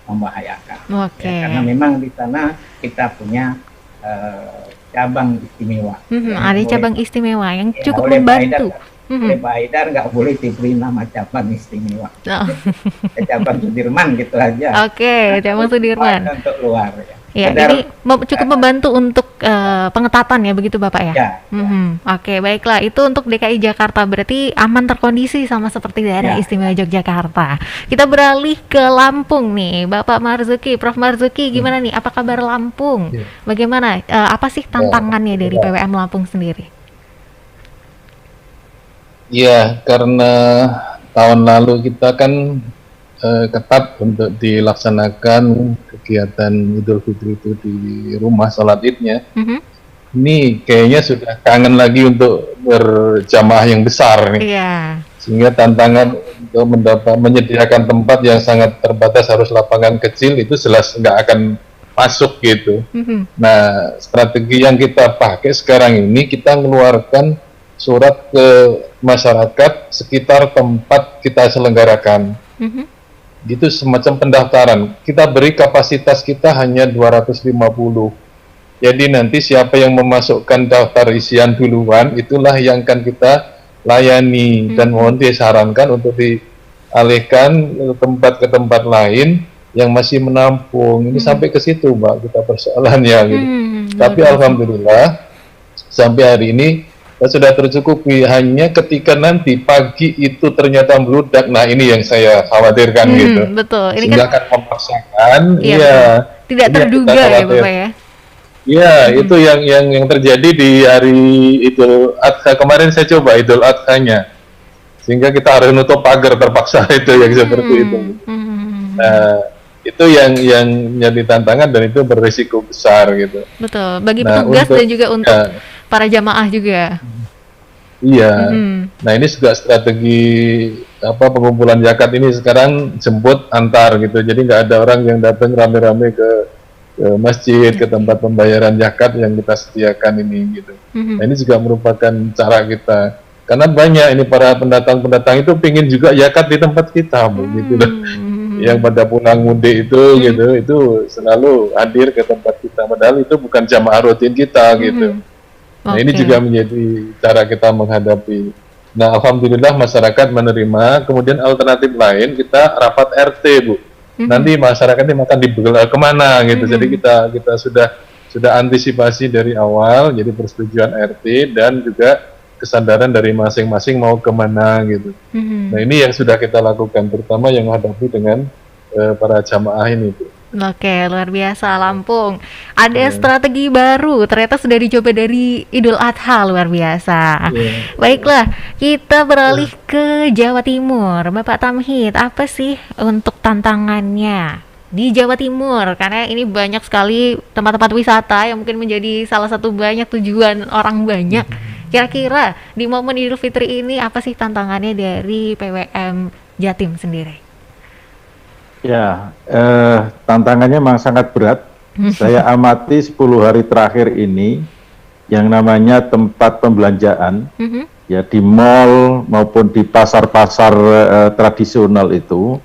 membahayakan. Ya, karena memang di sana kita punya cabang istimewa. Ada cabang istimewa yang cukup membantu. Oleh Pak Haidar nggak boleh diberi nama cabang istimewa. Cabang Sudirman gitu aja. Oke, cabang Sudirman. Untuk luar ya. Ya, ini cukup membantu untuk pengetatan ya, begitu Bapak ya? Ya. Oke, baiklah. Itu untuk DKI Jakarta, berarti aman terkondisi sama seperti daerah istimewa Yogyakarta. Kita beralih ke Lampung nih, Bapak Marzuki, Prof Marzuki, gimana nih? Apa kabar Lampung? Bagaimana? Apa sih tantangannya dari PWM Lampung sendiri? Ya, karena tahun lalu kita kan ketat untuk dilaksanakan kegiatan Idul Fitri itu di rumah sholat idnya. Ini kayaknya sudah kangen lagi untuk berjamaah yang besar nih. Sehingga tantangan untuk menyediakan tempat yang sangat terbatas, harus lapangan kecil, itu jelas nggak akan masuk gitu. Nah, strategi yang kita pakai sekarang ini, kita mengeluarkan surat ke masyarakat sekitar tempat kita selenggarakan. Gitu, semacam pendaftaran. Kita beri kapasitas kita hanya 250. Jadi nanti siapa yang memasukkan daftar isian duluan, itulah yang akan kita layani. Dan mohon disarankan untuk dialihkan tempat ke tempat lain yang masih menampung. Ini sampai ke situ, Mbak, kita persoalannya gitu. Tapi alhamdulillah sampai hari ini sudah tercukupi. Hanya ketika nanti pagi itu ternyata meludak, nah ini yang saya khawatirkan gitu. Betul. Ini sehingga kan akan memaksakan, tidak terduga ya Bapak ya. Iya, itu yang terjadi di hari Idul Adha kemarin. Saya coba Idul Adha-nya, sehingga kita harus nutup pagar terpaksa itu yang seperti itu. Nah, itu yang jadi tantangan dan itu berisiko besar gitu. Betul. Bagi petugas dan juga untuk para jamaah juga. Iya. Nah, ini juga strategi pengumpulan zakat ini sekarang jemput antar gitu. Jadi nggak ada orang yang datang rame-rame ke masjid, ke tempat pembayaran zakat yang kita sediakan ini gitu. Nah, ini juga merupakan cara kita. Karena banyak ini para pendatang-pendatang itu pingin juga zakat di tempat kita, begitu loh. Yang pada pulang mudik itu gitu, itu selalu hadir ke tempat kita. Padahal itu bukan jamaah rutin kita gitu. Nah, ini juga menjadi cara kita menghadapi. Nah, alhamdulillah masyarakat menerima. Kemudian alternatif lain, kita rapat RT, Bu. Nanti masyarakat ini makan dibegal kemana gitu. Jadi kita sudah antisipasi dari awal. Jadi persetujuan RT dan juga kesadaran dari masing-masing mau kemana gitu. Nah, ini yang sudah kita lakukan, terutama yang menghadapi dengan para jamaah ini, Bu. Oke, luar biasa Lampung. Ada strategi baru, ternyata sudah dicoba dari Idul Adha, luar biasa. Baiklah, kita beralih ke Jawa Timur. Bapak Tamhid, apa sih untuk tantangannya di Jawa Timur? Karena ini banyak sekali tempat-tempat wisata yang mungkin menjadi salah satu banyak tujuan orang banyak. Kira-kira di momen Idul Fitri ini apa sih tantangannya dari PWM Jatim sendiri? Ya, tantangannya memang sangat berat. Saya amati 10 hari terakhir ini, yang namanya tempat pembelanjaan, ya di mall maupun di pasar-pasar tradisional itu,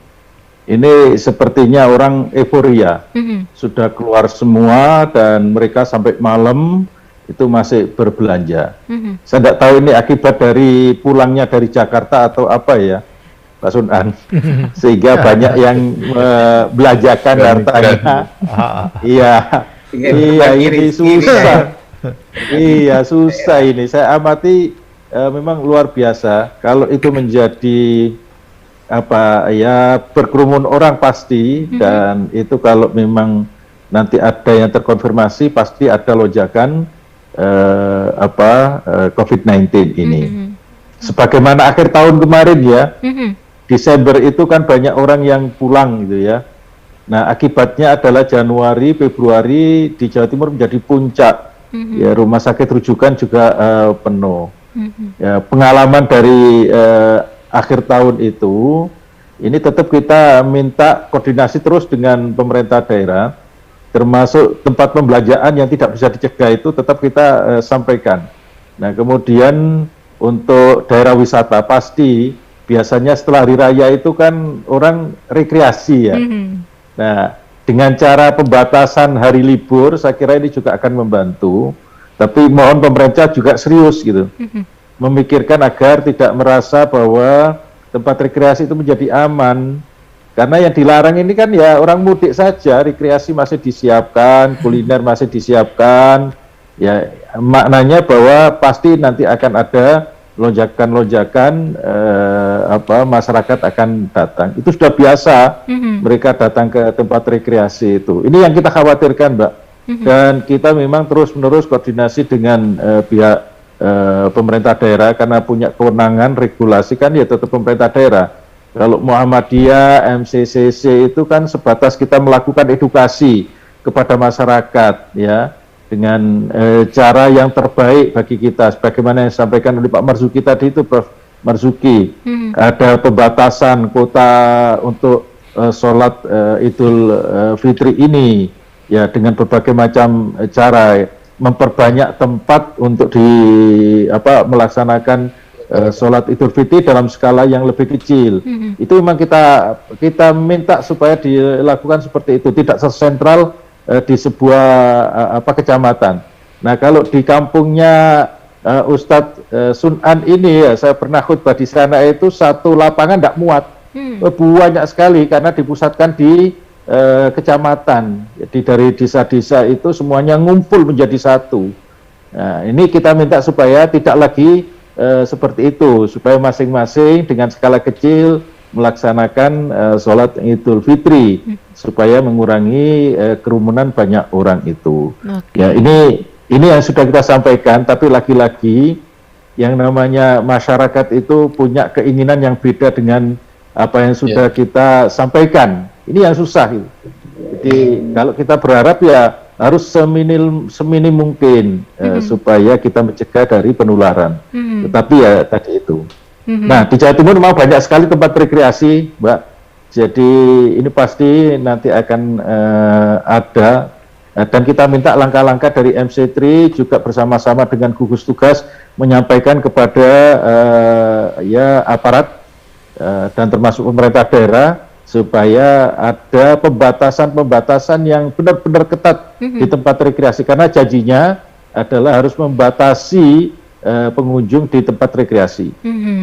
ini sepertinya orang euforia, sudah keluar semua dan mereka sampai malam itu masih berbelanja. Saya tidak tahu ini akibat dari pulangnya dari Jakarta atau apa ya, Pak Sunan, sehingga banyak yang belanjakan hartanya. Iya, ini susah. Iya, susah ini. Saya amati memang luar biasa. Kalau itu menjadi berkerumun orang pasti, dan itu kalau memang nanti ada yang terkonfirmasi, pasti ada lonjakan COVID-19 ini. Sebagaimana akhir tahun kemarin ya, Desember itu kan banyak orang yang pulang gitu ya. Nah, akibatnya adalah Januari, Februari di Jawa Timur menjadi puncak. Ya, rumah sakit rujukan juga penuh. Ya, pengalaman dari akhir tahun itu, ini tetap kita minta koordinasi terus dengan pemerintah daerah, termasuk tempat pembelanjaan yang tidak bisa dicegah itu tetap kita sampaikan. Nah, kemudian untuk daerah wisata pasti biasanya setelah hari raya itu kan orang rekreasi ya. Nah, dengan cara pembatasan hari libur, saya kira ini juga akan membantu. Tapi mohon pemerintah juga serius gitu, memikirkan agar tidak merasa bahwa tempat rekreasi itu menjadi aman. Karena yang dilarang ini kan ya orang mudik saja, rekreasi masih disiapkan, kuliner masih disiapkan. Ya, maknanya bahwa pasti nanti akan ada lonjakan-lonjakan masyarakat akan datang. Itu sudah biasa mereka datang ke tempat rekreasi itu. Ini yang kita khawatirkan, Mbak. Dan kita memang terus-menerus koordinasi dengan pihak pemerintah daerah karena punya kewenangan regulasi kan ya tetap pemerintah daerah. Kalau Muhammadiyah, MCCC itu kan sebatas kita melakukan edukasi kepada masyarakat ya, dengan cara yang terbaik bagi kita, sebagaimana yang disampaikan oleh Pak Marzuki tadi itu, Prof. Marzuki, ada pembatasan kota untuk sholat Idul Fitri ini, ya dengan berbagai macam cara, memperbanyak tempat untuk melaksanakan sholat Idul Fitri dalam skala yang lebih kecil. Itu memang kita minta supaya dilakukan seperti itu, tidak sesentral di sebuah kecamatan. Nah, kalau di kampungnya Ustadz Sunan ini ya, saya pernah khutbah di sana itu satu lapangan tidak muat, banyak sekali karena dipusatkan di kecamatan. Jadi dari desa-desa itu semuanya ngumpul menjadi satu. Nah, ini kita minta supaya tidak lagi seperti itu, supaya masing-masing dengan skala kecil melaksanakan sholat Idul Fitri supaya mengurangi kerumunan banyak orang itu. Ya, ini yang sudah kita sampaikan, tapi lagi-lagi yang namanya masyarakat itu punya keinginan yang beda dengan apa yang sudah kita sampaikan. Ini yang susah. Jadi kalau kita berharap ya harus seminim mungkin supaya kita mencegah dari penularan. Tetapi ya tadi itu. Nah, di Jawa Timur memang banyak sekali tempat rekreasi, Mbak. Jadi ini pasti nanti akan ada, dan kita minta langkah-langkah dari MC3 juga bersama-sama dengan gugus tugas menyampaikan kepada aparat dan termasuk pemerintah daerah supaya ada pembatasan yang benar-benar ketat di tempat rekreasi, karena janjinya adalah harus membatasi pengunjung di tempat rekreasi.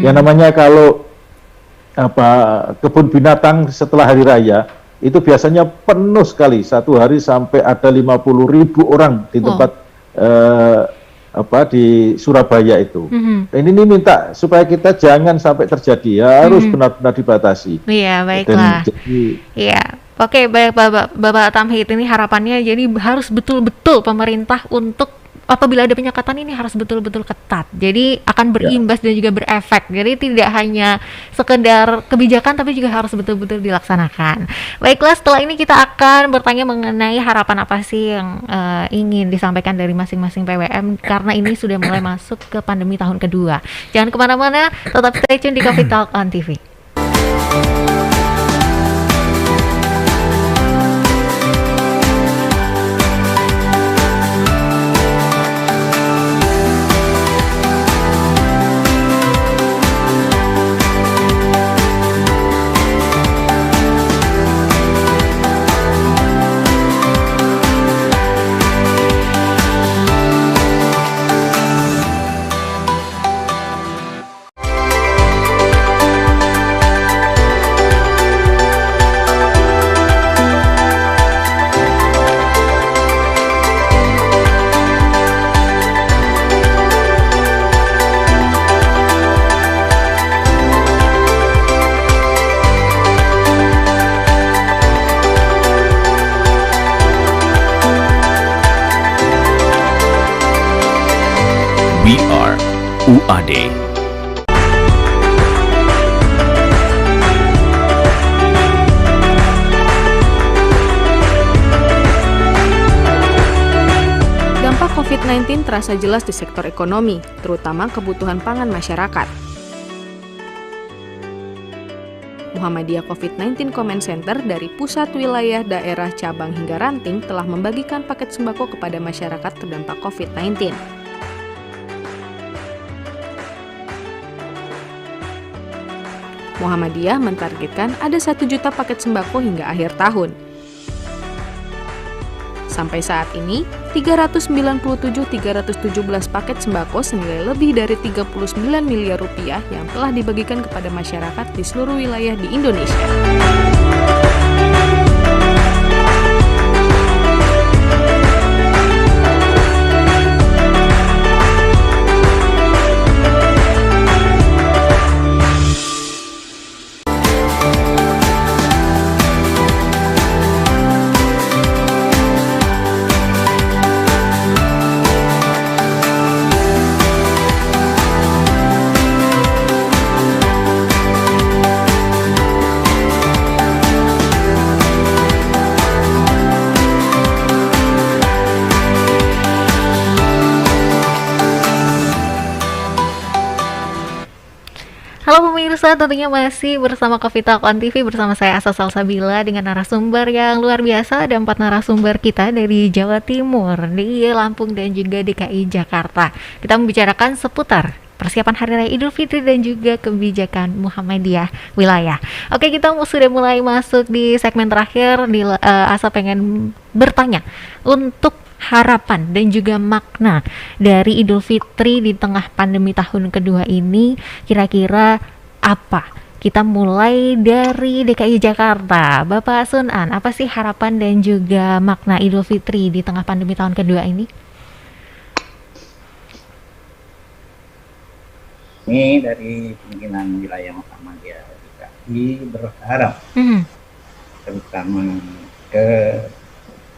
Yang namanya kalau kebun binatang setelah hari raya itu biasanya penuh sekali, satu hari sampai ada 50.000 orang di tempat di Surabaya itu. Dan ini minta supaya kita jangan sampai terjadi, ya harus benar-benar dibatasi. Iya, baiklah. Iya. Oke, baik Bapak Tamhid, ini harapannya jadi harus betul-betul pemerintah untuk apabila ada penyekatan ini harus betul-betul ketat. Jadi akan berimbas dan juga berefek. Jadi tidak hanya sekedar kebijakan tapi juga harus betul-betul dilaksanakan. Baiklah, setelah ini kita akan bertanya mengenai harapan apa sih yang ingin disampaikan dari masing-masing PWM karena ini sudah mulai masuk ke pandemi tahun kedua. Jangan kemana-mana, tetap stay tune di Covid Talk on TV. We are UAD. Dampak COVID-19 terasa jelas di sektor ekonomi, terutama kebutuhan pangan masyarakat. Muhammadiyah COVID-19 Comment Center dari pusat, wilayah, daerah, cabang hingga ranting telah membagikan paket sembako kepada masyarakat terdampak COVID-19. Muhammadiyah mentargetkan ada 1 juta paket sembako hingga akhir tahun. Sampai saat ini, 397.317 paket sembako senilai lebih dari 39 miliar rupiah yang telah dibagikan kepada masyarakat di seluruh wilayah di Indonesia. Halo pemirsa, tentunya masih bersama Coffee Talk on TV bersama saya Asa Salsabila dengan narasumber yang luar biasa. Ada 4 narasumber kita dari Jawa Timur, di Lampung dan juga DKI Jakarta. Kita membicarakan seputar persiapan Hari Raya Idul Fitri dan juga kebijakan Muhammadiyah wilayah. Oke, kita sudah mulai masuk di segmen terakhir. Asa pengen bertanya untuk harapan dan juga makna dari Idul Fitri di tengah pandemi tahun kedua ini, kira-kira apa? Kita mulai dari DKI Jakarta. Bapak Sunan, apa sih harapan dan juga makna Idul Fitri di tengah pandemi tahun kedua ini? Ini dari pimpinan wilayah Muhammadiyah DKI berharap terutama ke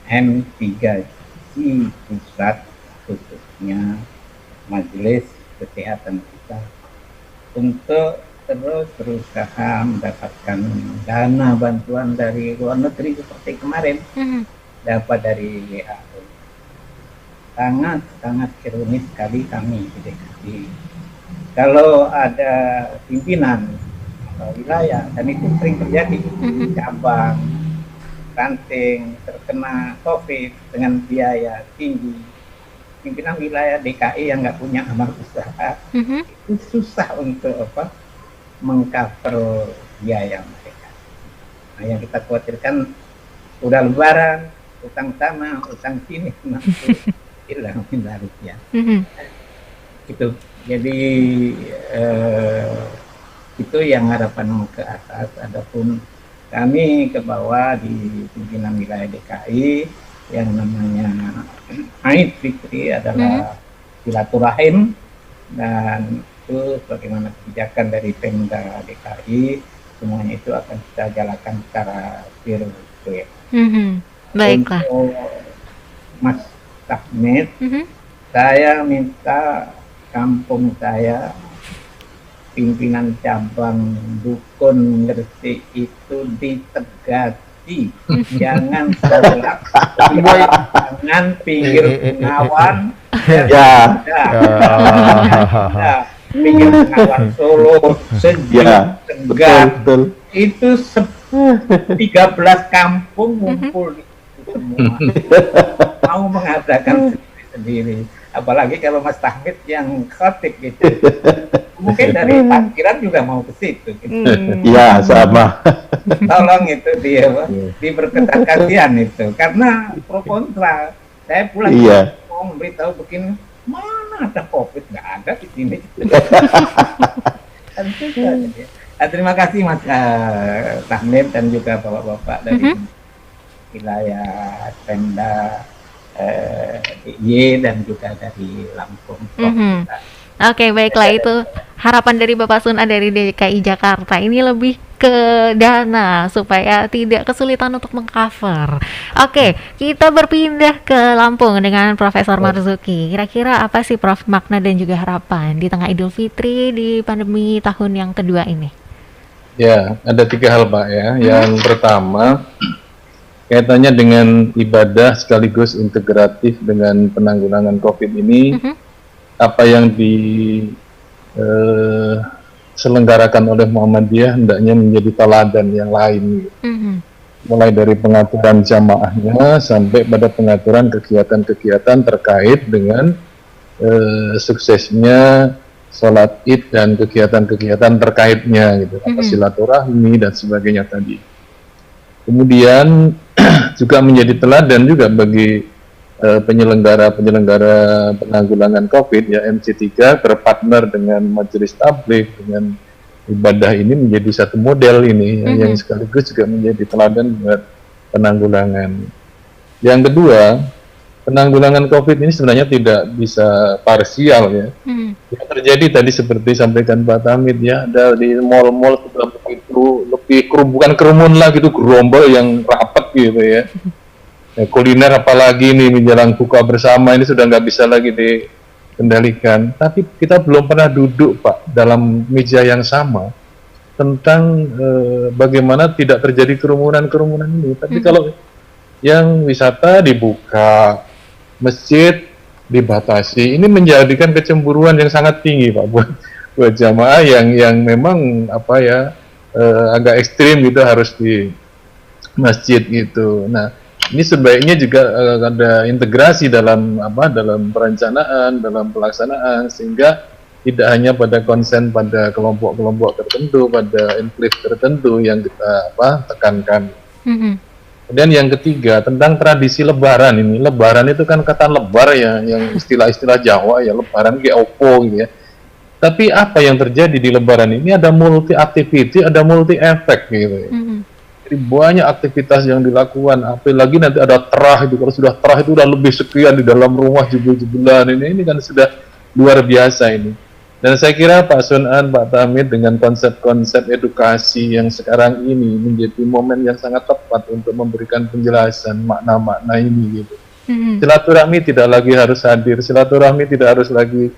M3 di pusat, khususnya Majelis Kesehatan kita, untuk terus berusaha mendapatkan dana bantuan dari luar negeri seperti kemarin dapat dari WHO. Sangat ironis sekali kami di DKI. Kalau ada pimpinan wilayah, dan itu sering terjadi, cabang ranting terkena COVID dengan biaya tinggi, pimpinan wilayah DKI yang nggak punya amal usaha itu susah untuk mengcover biaya mereka. Nah, yang kita khawatirkan udah lebaran, utang sana, utang sini, hilang rupiah. Itu jadi itu yang harapan ke atas. Adapun kami ke bawah di pimpinan wilayah DKI, yang namanya Idul Fitri adalah silaturahim, dan itu bagaimana kebijakan dari Pemda DKI, semuanya itu akan kita jalankan secara virtual. Baiklah. Untuk Mas Tahmid, saya minta kampung saya, pimpinan cabang Dukun Gresik itu ditegati, jangan sholat, jangan pinggir Bengawan, pinggir Bengawan Solo, Sejak, Tegak, itu 13 kampung ngumpul di situ semua, mau mengadakan sendiri. Apalagi kalau Mas Tahmid yang khotib gitu, mungkin dari parkiran juga mau ke situ gitu. Iya, sama. Tolong itu diperketat kasihan itu, karena pro kontra. Saya pulang mau memberitahu begini, mana ada COVID, nggak ada di sini. Terima kasih Mas Tahmid dan juga bapak-bapak dari wilayah Pemda DIY dan juga dari Lampung. Oke, baiklah, itu harapan dari Bapak Sunan dari DKI Jakarta. Ini lebih ke dana supaya tidak kesulitan untuk mengcover. Oke, kita berpindah ke Lampung dengan Profesor Marzuki. Kira-kira apa sih Prof makna dan juga harapan di tengah Idul Fitri di pandemi tahun yang kedua ini? Ya, ada 3 hal Pak ya. Yang pertama, kaitannya dengan ibadah sekaligus integratif dengan penanggulangan COVID ini, apa yang diselenggarakan oleh Muhammadiyah hendaknya menjadi teladan yang lain. Mulai dari pengaturan jamaahnya sampai pada pengaturan kegiatan-kegiatan terkait dengan suksesnya sholat id dan kegiatan-kegiatan terkaitnya gitu, silaturahmi dan sebagainya tadi. Kemudian juga menjadi teladan juga bagi penyelenggara penanggulangan COVID ya, MC3 berpartner dengan Majelis Tabligh dengan ibadah ini menjadi satu model ini ya, yang sekaligus juga menjadi teladan buat penanggulangan. Yang kedua, penanggulangan COVID ini sebenarnya tidak bisa parsial ya. Yang terjadi tadi seperti sampaikan Pak Tamid ya, ada di mal-mal sudah begitu lebih bukan kerumun lah gitu, gerombol yang rapat gitu ya. Kuliner apalagi nih menjelang buka bersama ini sudah nggak bisa lagi dikendalikan. Tapi kita belum pernah duduk Pak dalam meja yang sama tentang bagaimana tidak terjadi kerumunan ini. Tapi kalau yang wisata dibuka, masjid dibatasi, ini menjadikan kecemburuan yang sangat tinggi Pak buat jamaah yang memang agak ekstrim gitu harus di masjid gitu. Nah, ini sebaiknya juga ada integrasi dalam perencanaan, dalam pelaksanaan, sehingga tidak hanya pada konsen pada kelompok-kelompok tertentu, pada enklave tertentu yang kita tekankan. Kemudian yang ketiga tentang tradisi Lebaran ini. Lebaran itu kan kata lebar ya, yang istilah-istilah Jawa ya, Lebaran kayak opo gitu ya. Tapi apa yang terjadi di Lebaran ini ada multi activity, ada multi efek gitu ya. Jadi banyak aktivitas yang dilakukan. Apalagi nanti ada terah itu, kalau sudah terah itu udah lebih sekian di dalam rumah jebul-jebulan ini kan sudah luar biasa ini. Dan saya kira Pak Sunan, Pak Tamid dengan konsep-konsep edukasi yang sekarang ini menjadi momen yang sangat tepat untuk memberikan penjelasan makna-makna ini gitu. Silaturahmi tidak lagi harus hadir, silaturahmi tidak harus lagi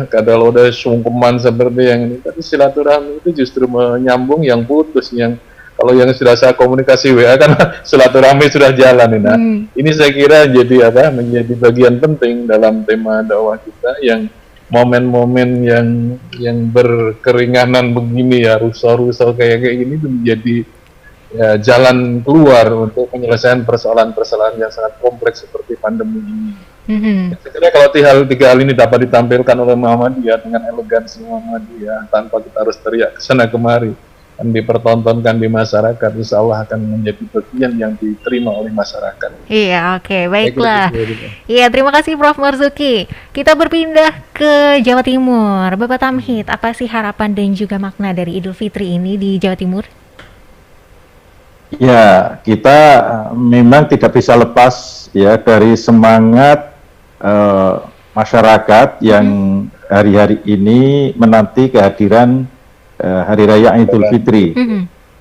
kalau udah sungkeman seperti yang ini. Tapi silaturahmi itu justru menyambung yang putus, yang kalau yang sudah saya komunikasi WA kan silaturahmi sudah jalan. Nah, ini saya kira menjadi bagian penting dalam tema dakwah kita yang momen-momen yang berkeringanan begini ya, rusau-rusau kayak gini itu menjadi jalan keluar untuk penyelesaian persoalan-persoalan yang sangat kompleks seperti pandemi ini. Saya kira kalau 3 hal ini dapat ditampilkan oleh Muhammadiyah dengan elegansi Muhammadiyah tanpa kita harus teriak kesana kemari dan dipertontonkan di masyarakat, insya Allah akan menjadi bagian yang diterima oleh masyarakat. Iya, oke, baiklah. Iya, terima kasih Prof Marzuki. Kita berpindah ke Jawa Timur. Bapak Tamhid, apa sih harapan dan juga makna dari Idul Fitri ini di Jawa Timur? Ya, kita memang tidak bisa lepas ya dari semangat masyarakat yang hari-hari ini menanti kehadiran Hari Raya Idul Fitri.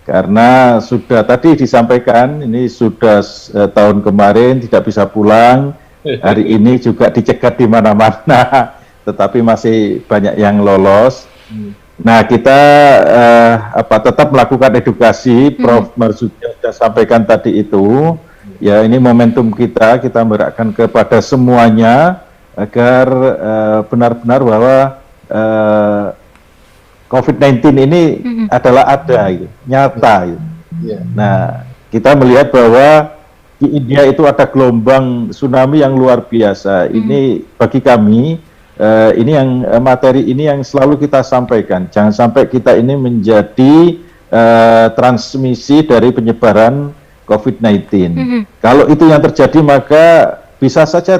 Karena sudah tadi disampaikan, ini sudah tahun kemarin tidak bisa pulang, hari ini juga dicegat di mana-mana, tetapi masih banyak yang lolos. Nah, kita tetap melakukan edukasi, Prof Marzuki sudah sampaikan tadi itu. Ya, ini momentum kita merakkan kepada semuanya agar benar-benar bahwa COVID-19 ini adalah ada, nyata. Nah, kita melihat bahwa di India itu ada gelombang tsunami yang luar biasa. Ini bagi kami, ini yang materi ini yang selalu kita sampaikan. Jangan sampai kita ini menjadi transmisi dari penyebaran COVID-19. Kalau itu yang terjadi, maka bisa saja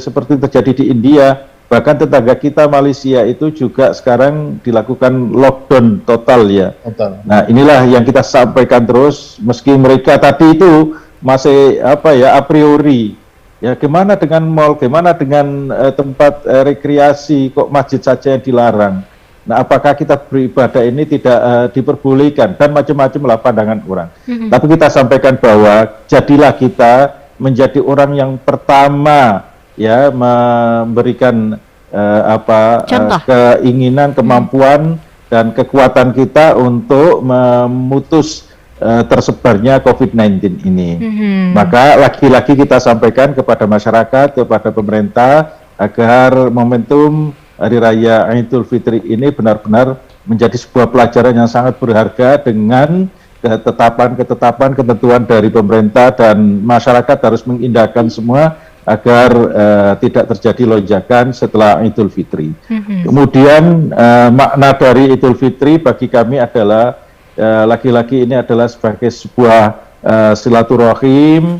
seperti terjadi di India. Bahkan tetangga kita Malaysia itu juga sekarang dilakukan lockdown total ya. Nah, inilah yang kita sampaikan terus, meski mereka tadi itu masih a priori. Ya, gimana dengan mall, gimana dengan tempat rekreasi, kok masjid saja yang dilarang. Nah, apakah kita beribadah ini tidak diperbolehkan dan macam-macam lah pandangan orang. Tapi kita sampaikan bahwa jadilah kita menjadi orang yang pertama ya memberikan keinginan, kemampuan dan kekuatan kita untuk memutus tersebarnya COVID-19 ini. Maka lagi-lagi kita sampaikan kepada masyarakat, kepada pemerintah agar momentum Hari Raya Idul Fitri ini benar-benar menjadi sebuah pelajaran yang sangat berharga dengan ketetapan ketentuan dari pemerintah, dan masyarakat harus mengindahkan semua agar tidak terjadi lonjakan setelah Idul Fitri. Kemudian makna dari Idul Fitri bagi kami adalah lagi-lagi ini adalah sebagai sebuah silaturahim,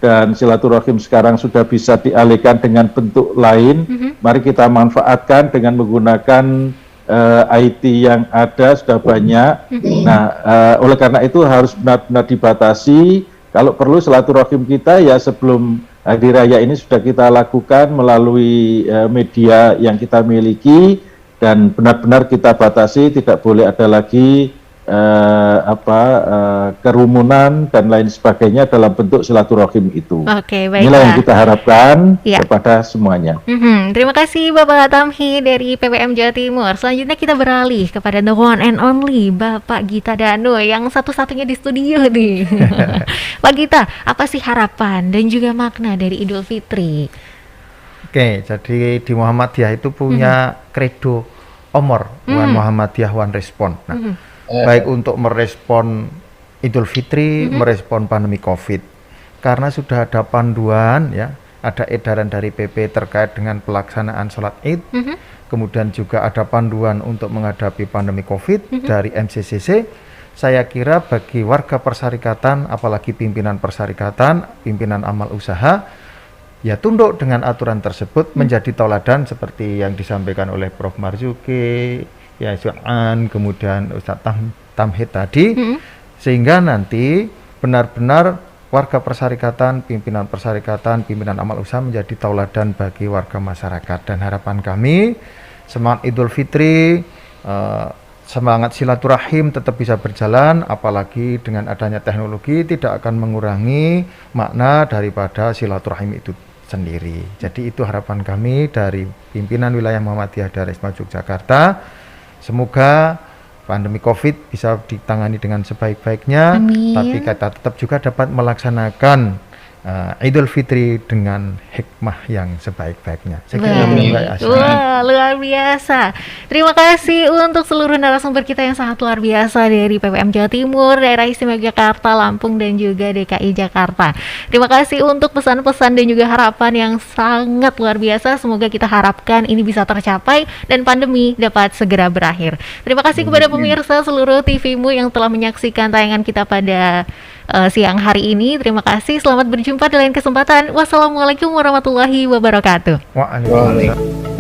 dan silaturahim sekarang sudah bisa dialihkan dengan bentuk lain. Mari kita manfaatkan dengan menggunakan IT yang ada sudah banyak. Nah, oleh karena itu harus benar-benar dibatasi. Kalau perlu silaturahim kita ya sebelum Hari Raya ini sudah kita lakukan melalui media yang kita miliki, dan benar-benar kita batasi, tidak boleh ada lagi kerumunan dan lain sebagainya dalam bentuk silaturahim itu. Oke, baiklah. Inilah yang kita harapkan kepada semuanya. Terima kasih Bapak Tamhi dari PPM Jawa Timur. Selanjutnya kita beralih kepada the one and only Bapak Gita Danu yang satu-satunya di studio nih. Pak Gita, apa sih harapan dan juga makna dari Idul Fitri? Oke, jadi di Muhammadiyah itu punya kredo Omor, One Muhammadiyah One Respon. Nah, baik untuk merespon Idul Fitri, merespon pandemi COVID, karena sudah ada panduan ya, ada edaran dari PP terkait dengan pelaksanaan sholat Id, kemudian juga ada panduan untuk menghadapi pandemi COVID dari MCCC. Saya kira bagi warga persyarikatan, apalagi pimpinan persyarikatan, pimpinan amal usaha, ya tunduk dengan aturan tersebut, menjadi tauladan seperti yang disampaikan oleh Prof. Marzuki, ya Su'an, kemudian Ustadz Tamhid tadi, sehingga nanti benar-benar warga persyarikatan, pimpinan amal usaha menjadi tauladan bagi warga masyarakat. Dan harapan kami semangat Idul Fitri, semangat silaturahim tetap bisa berjalan, apalagi dengan adanya teknologi tidak akan mengurangi makna daripada silaturahim itu sendiri. Jadi itu harapan kami dari pimpinan wilayah Muhammadiyah Darisma Yogyakarta. Semoga pandemi COVID bisa ditangani dengan sebaik-baiknya, tapi kita tetap juga dapat melaksanakan Idul Fitri dengan hikmah yang sebaik-baiknya. Wah, luar biasa. Terima kasih untuk seluruh narasumber kita yang sangat luar biasa dari PPM Jawa Timur, Daerah Istimewa Yogyakarta, Lampung, dan juga DKI Jakarta. Terima kasih untuk pesan-pesan dan juga harapan yang sangat luar biasa. Semoga kita harapkan ini bisa tercapai dan pandemi dapat segera berakhir. Terima kasih kepada pemirsa seluruh TV-mu yang telah menyaksikan tayangan kita pada siang hari ini. Terima kasih, selamat berjumpa di lain kesempatan. Wassalamualaikum warahmatullahi wabarakatuh. Waalaikumsalam.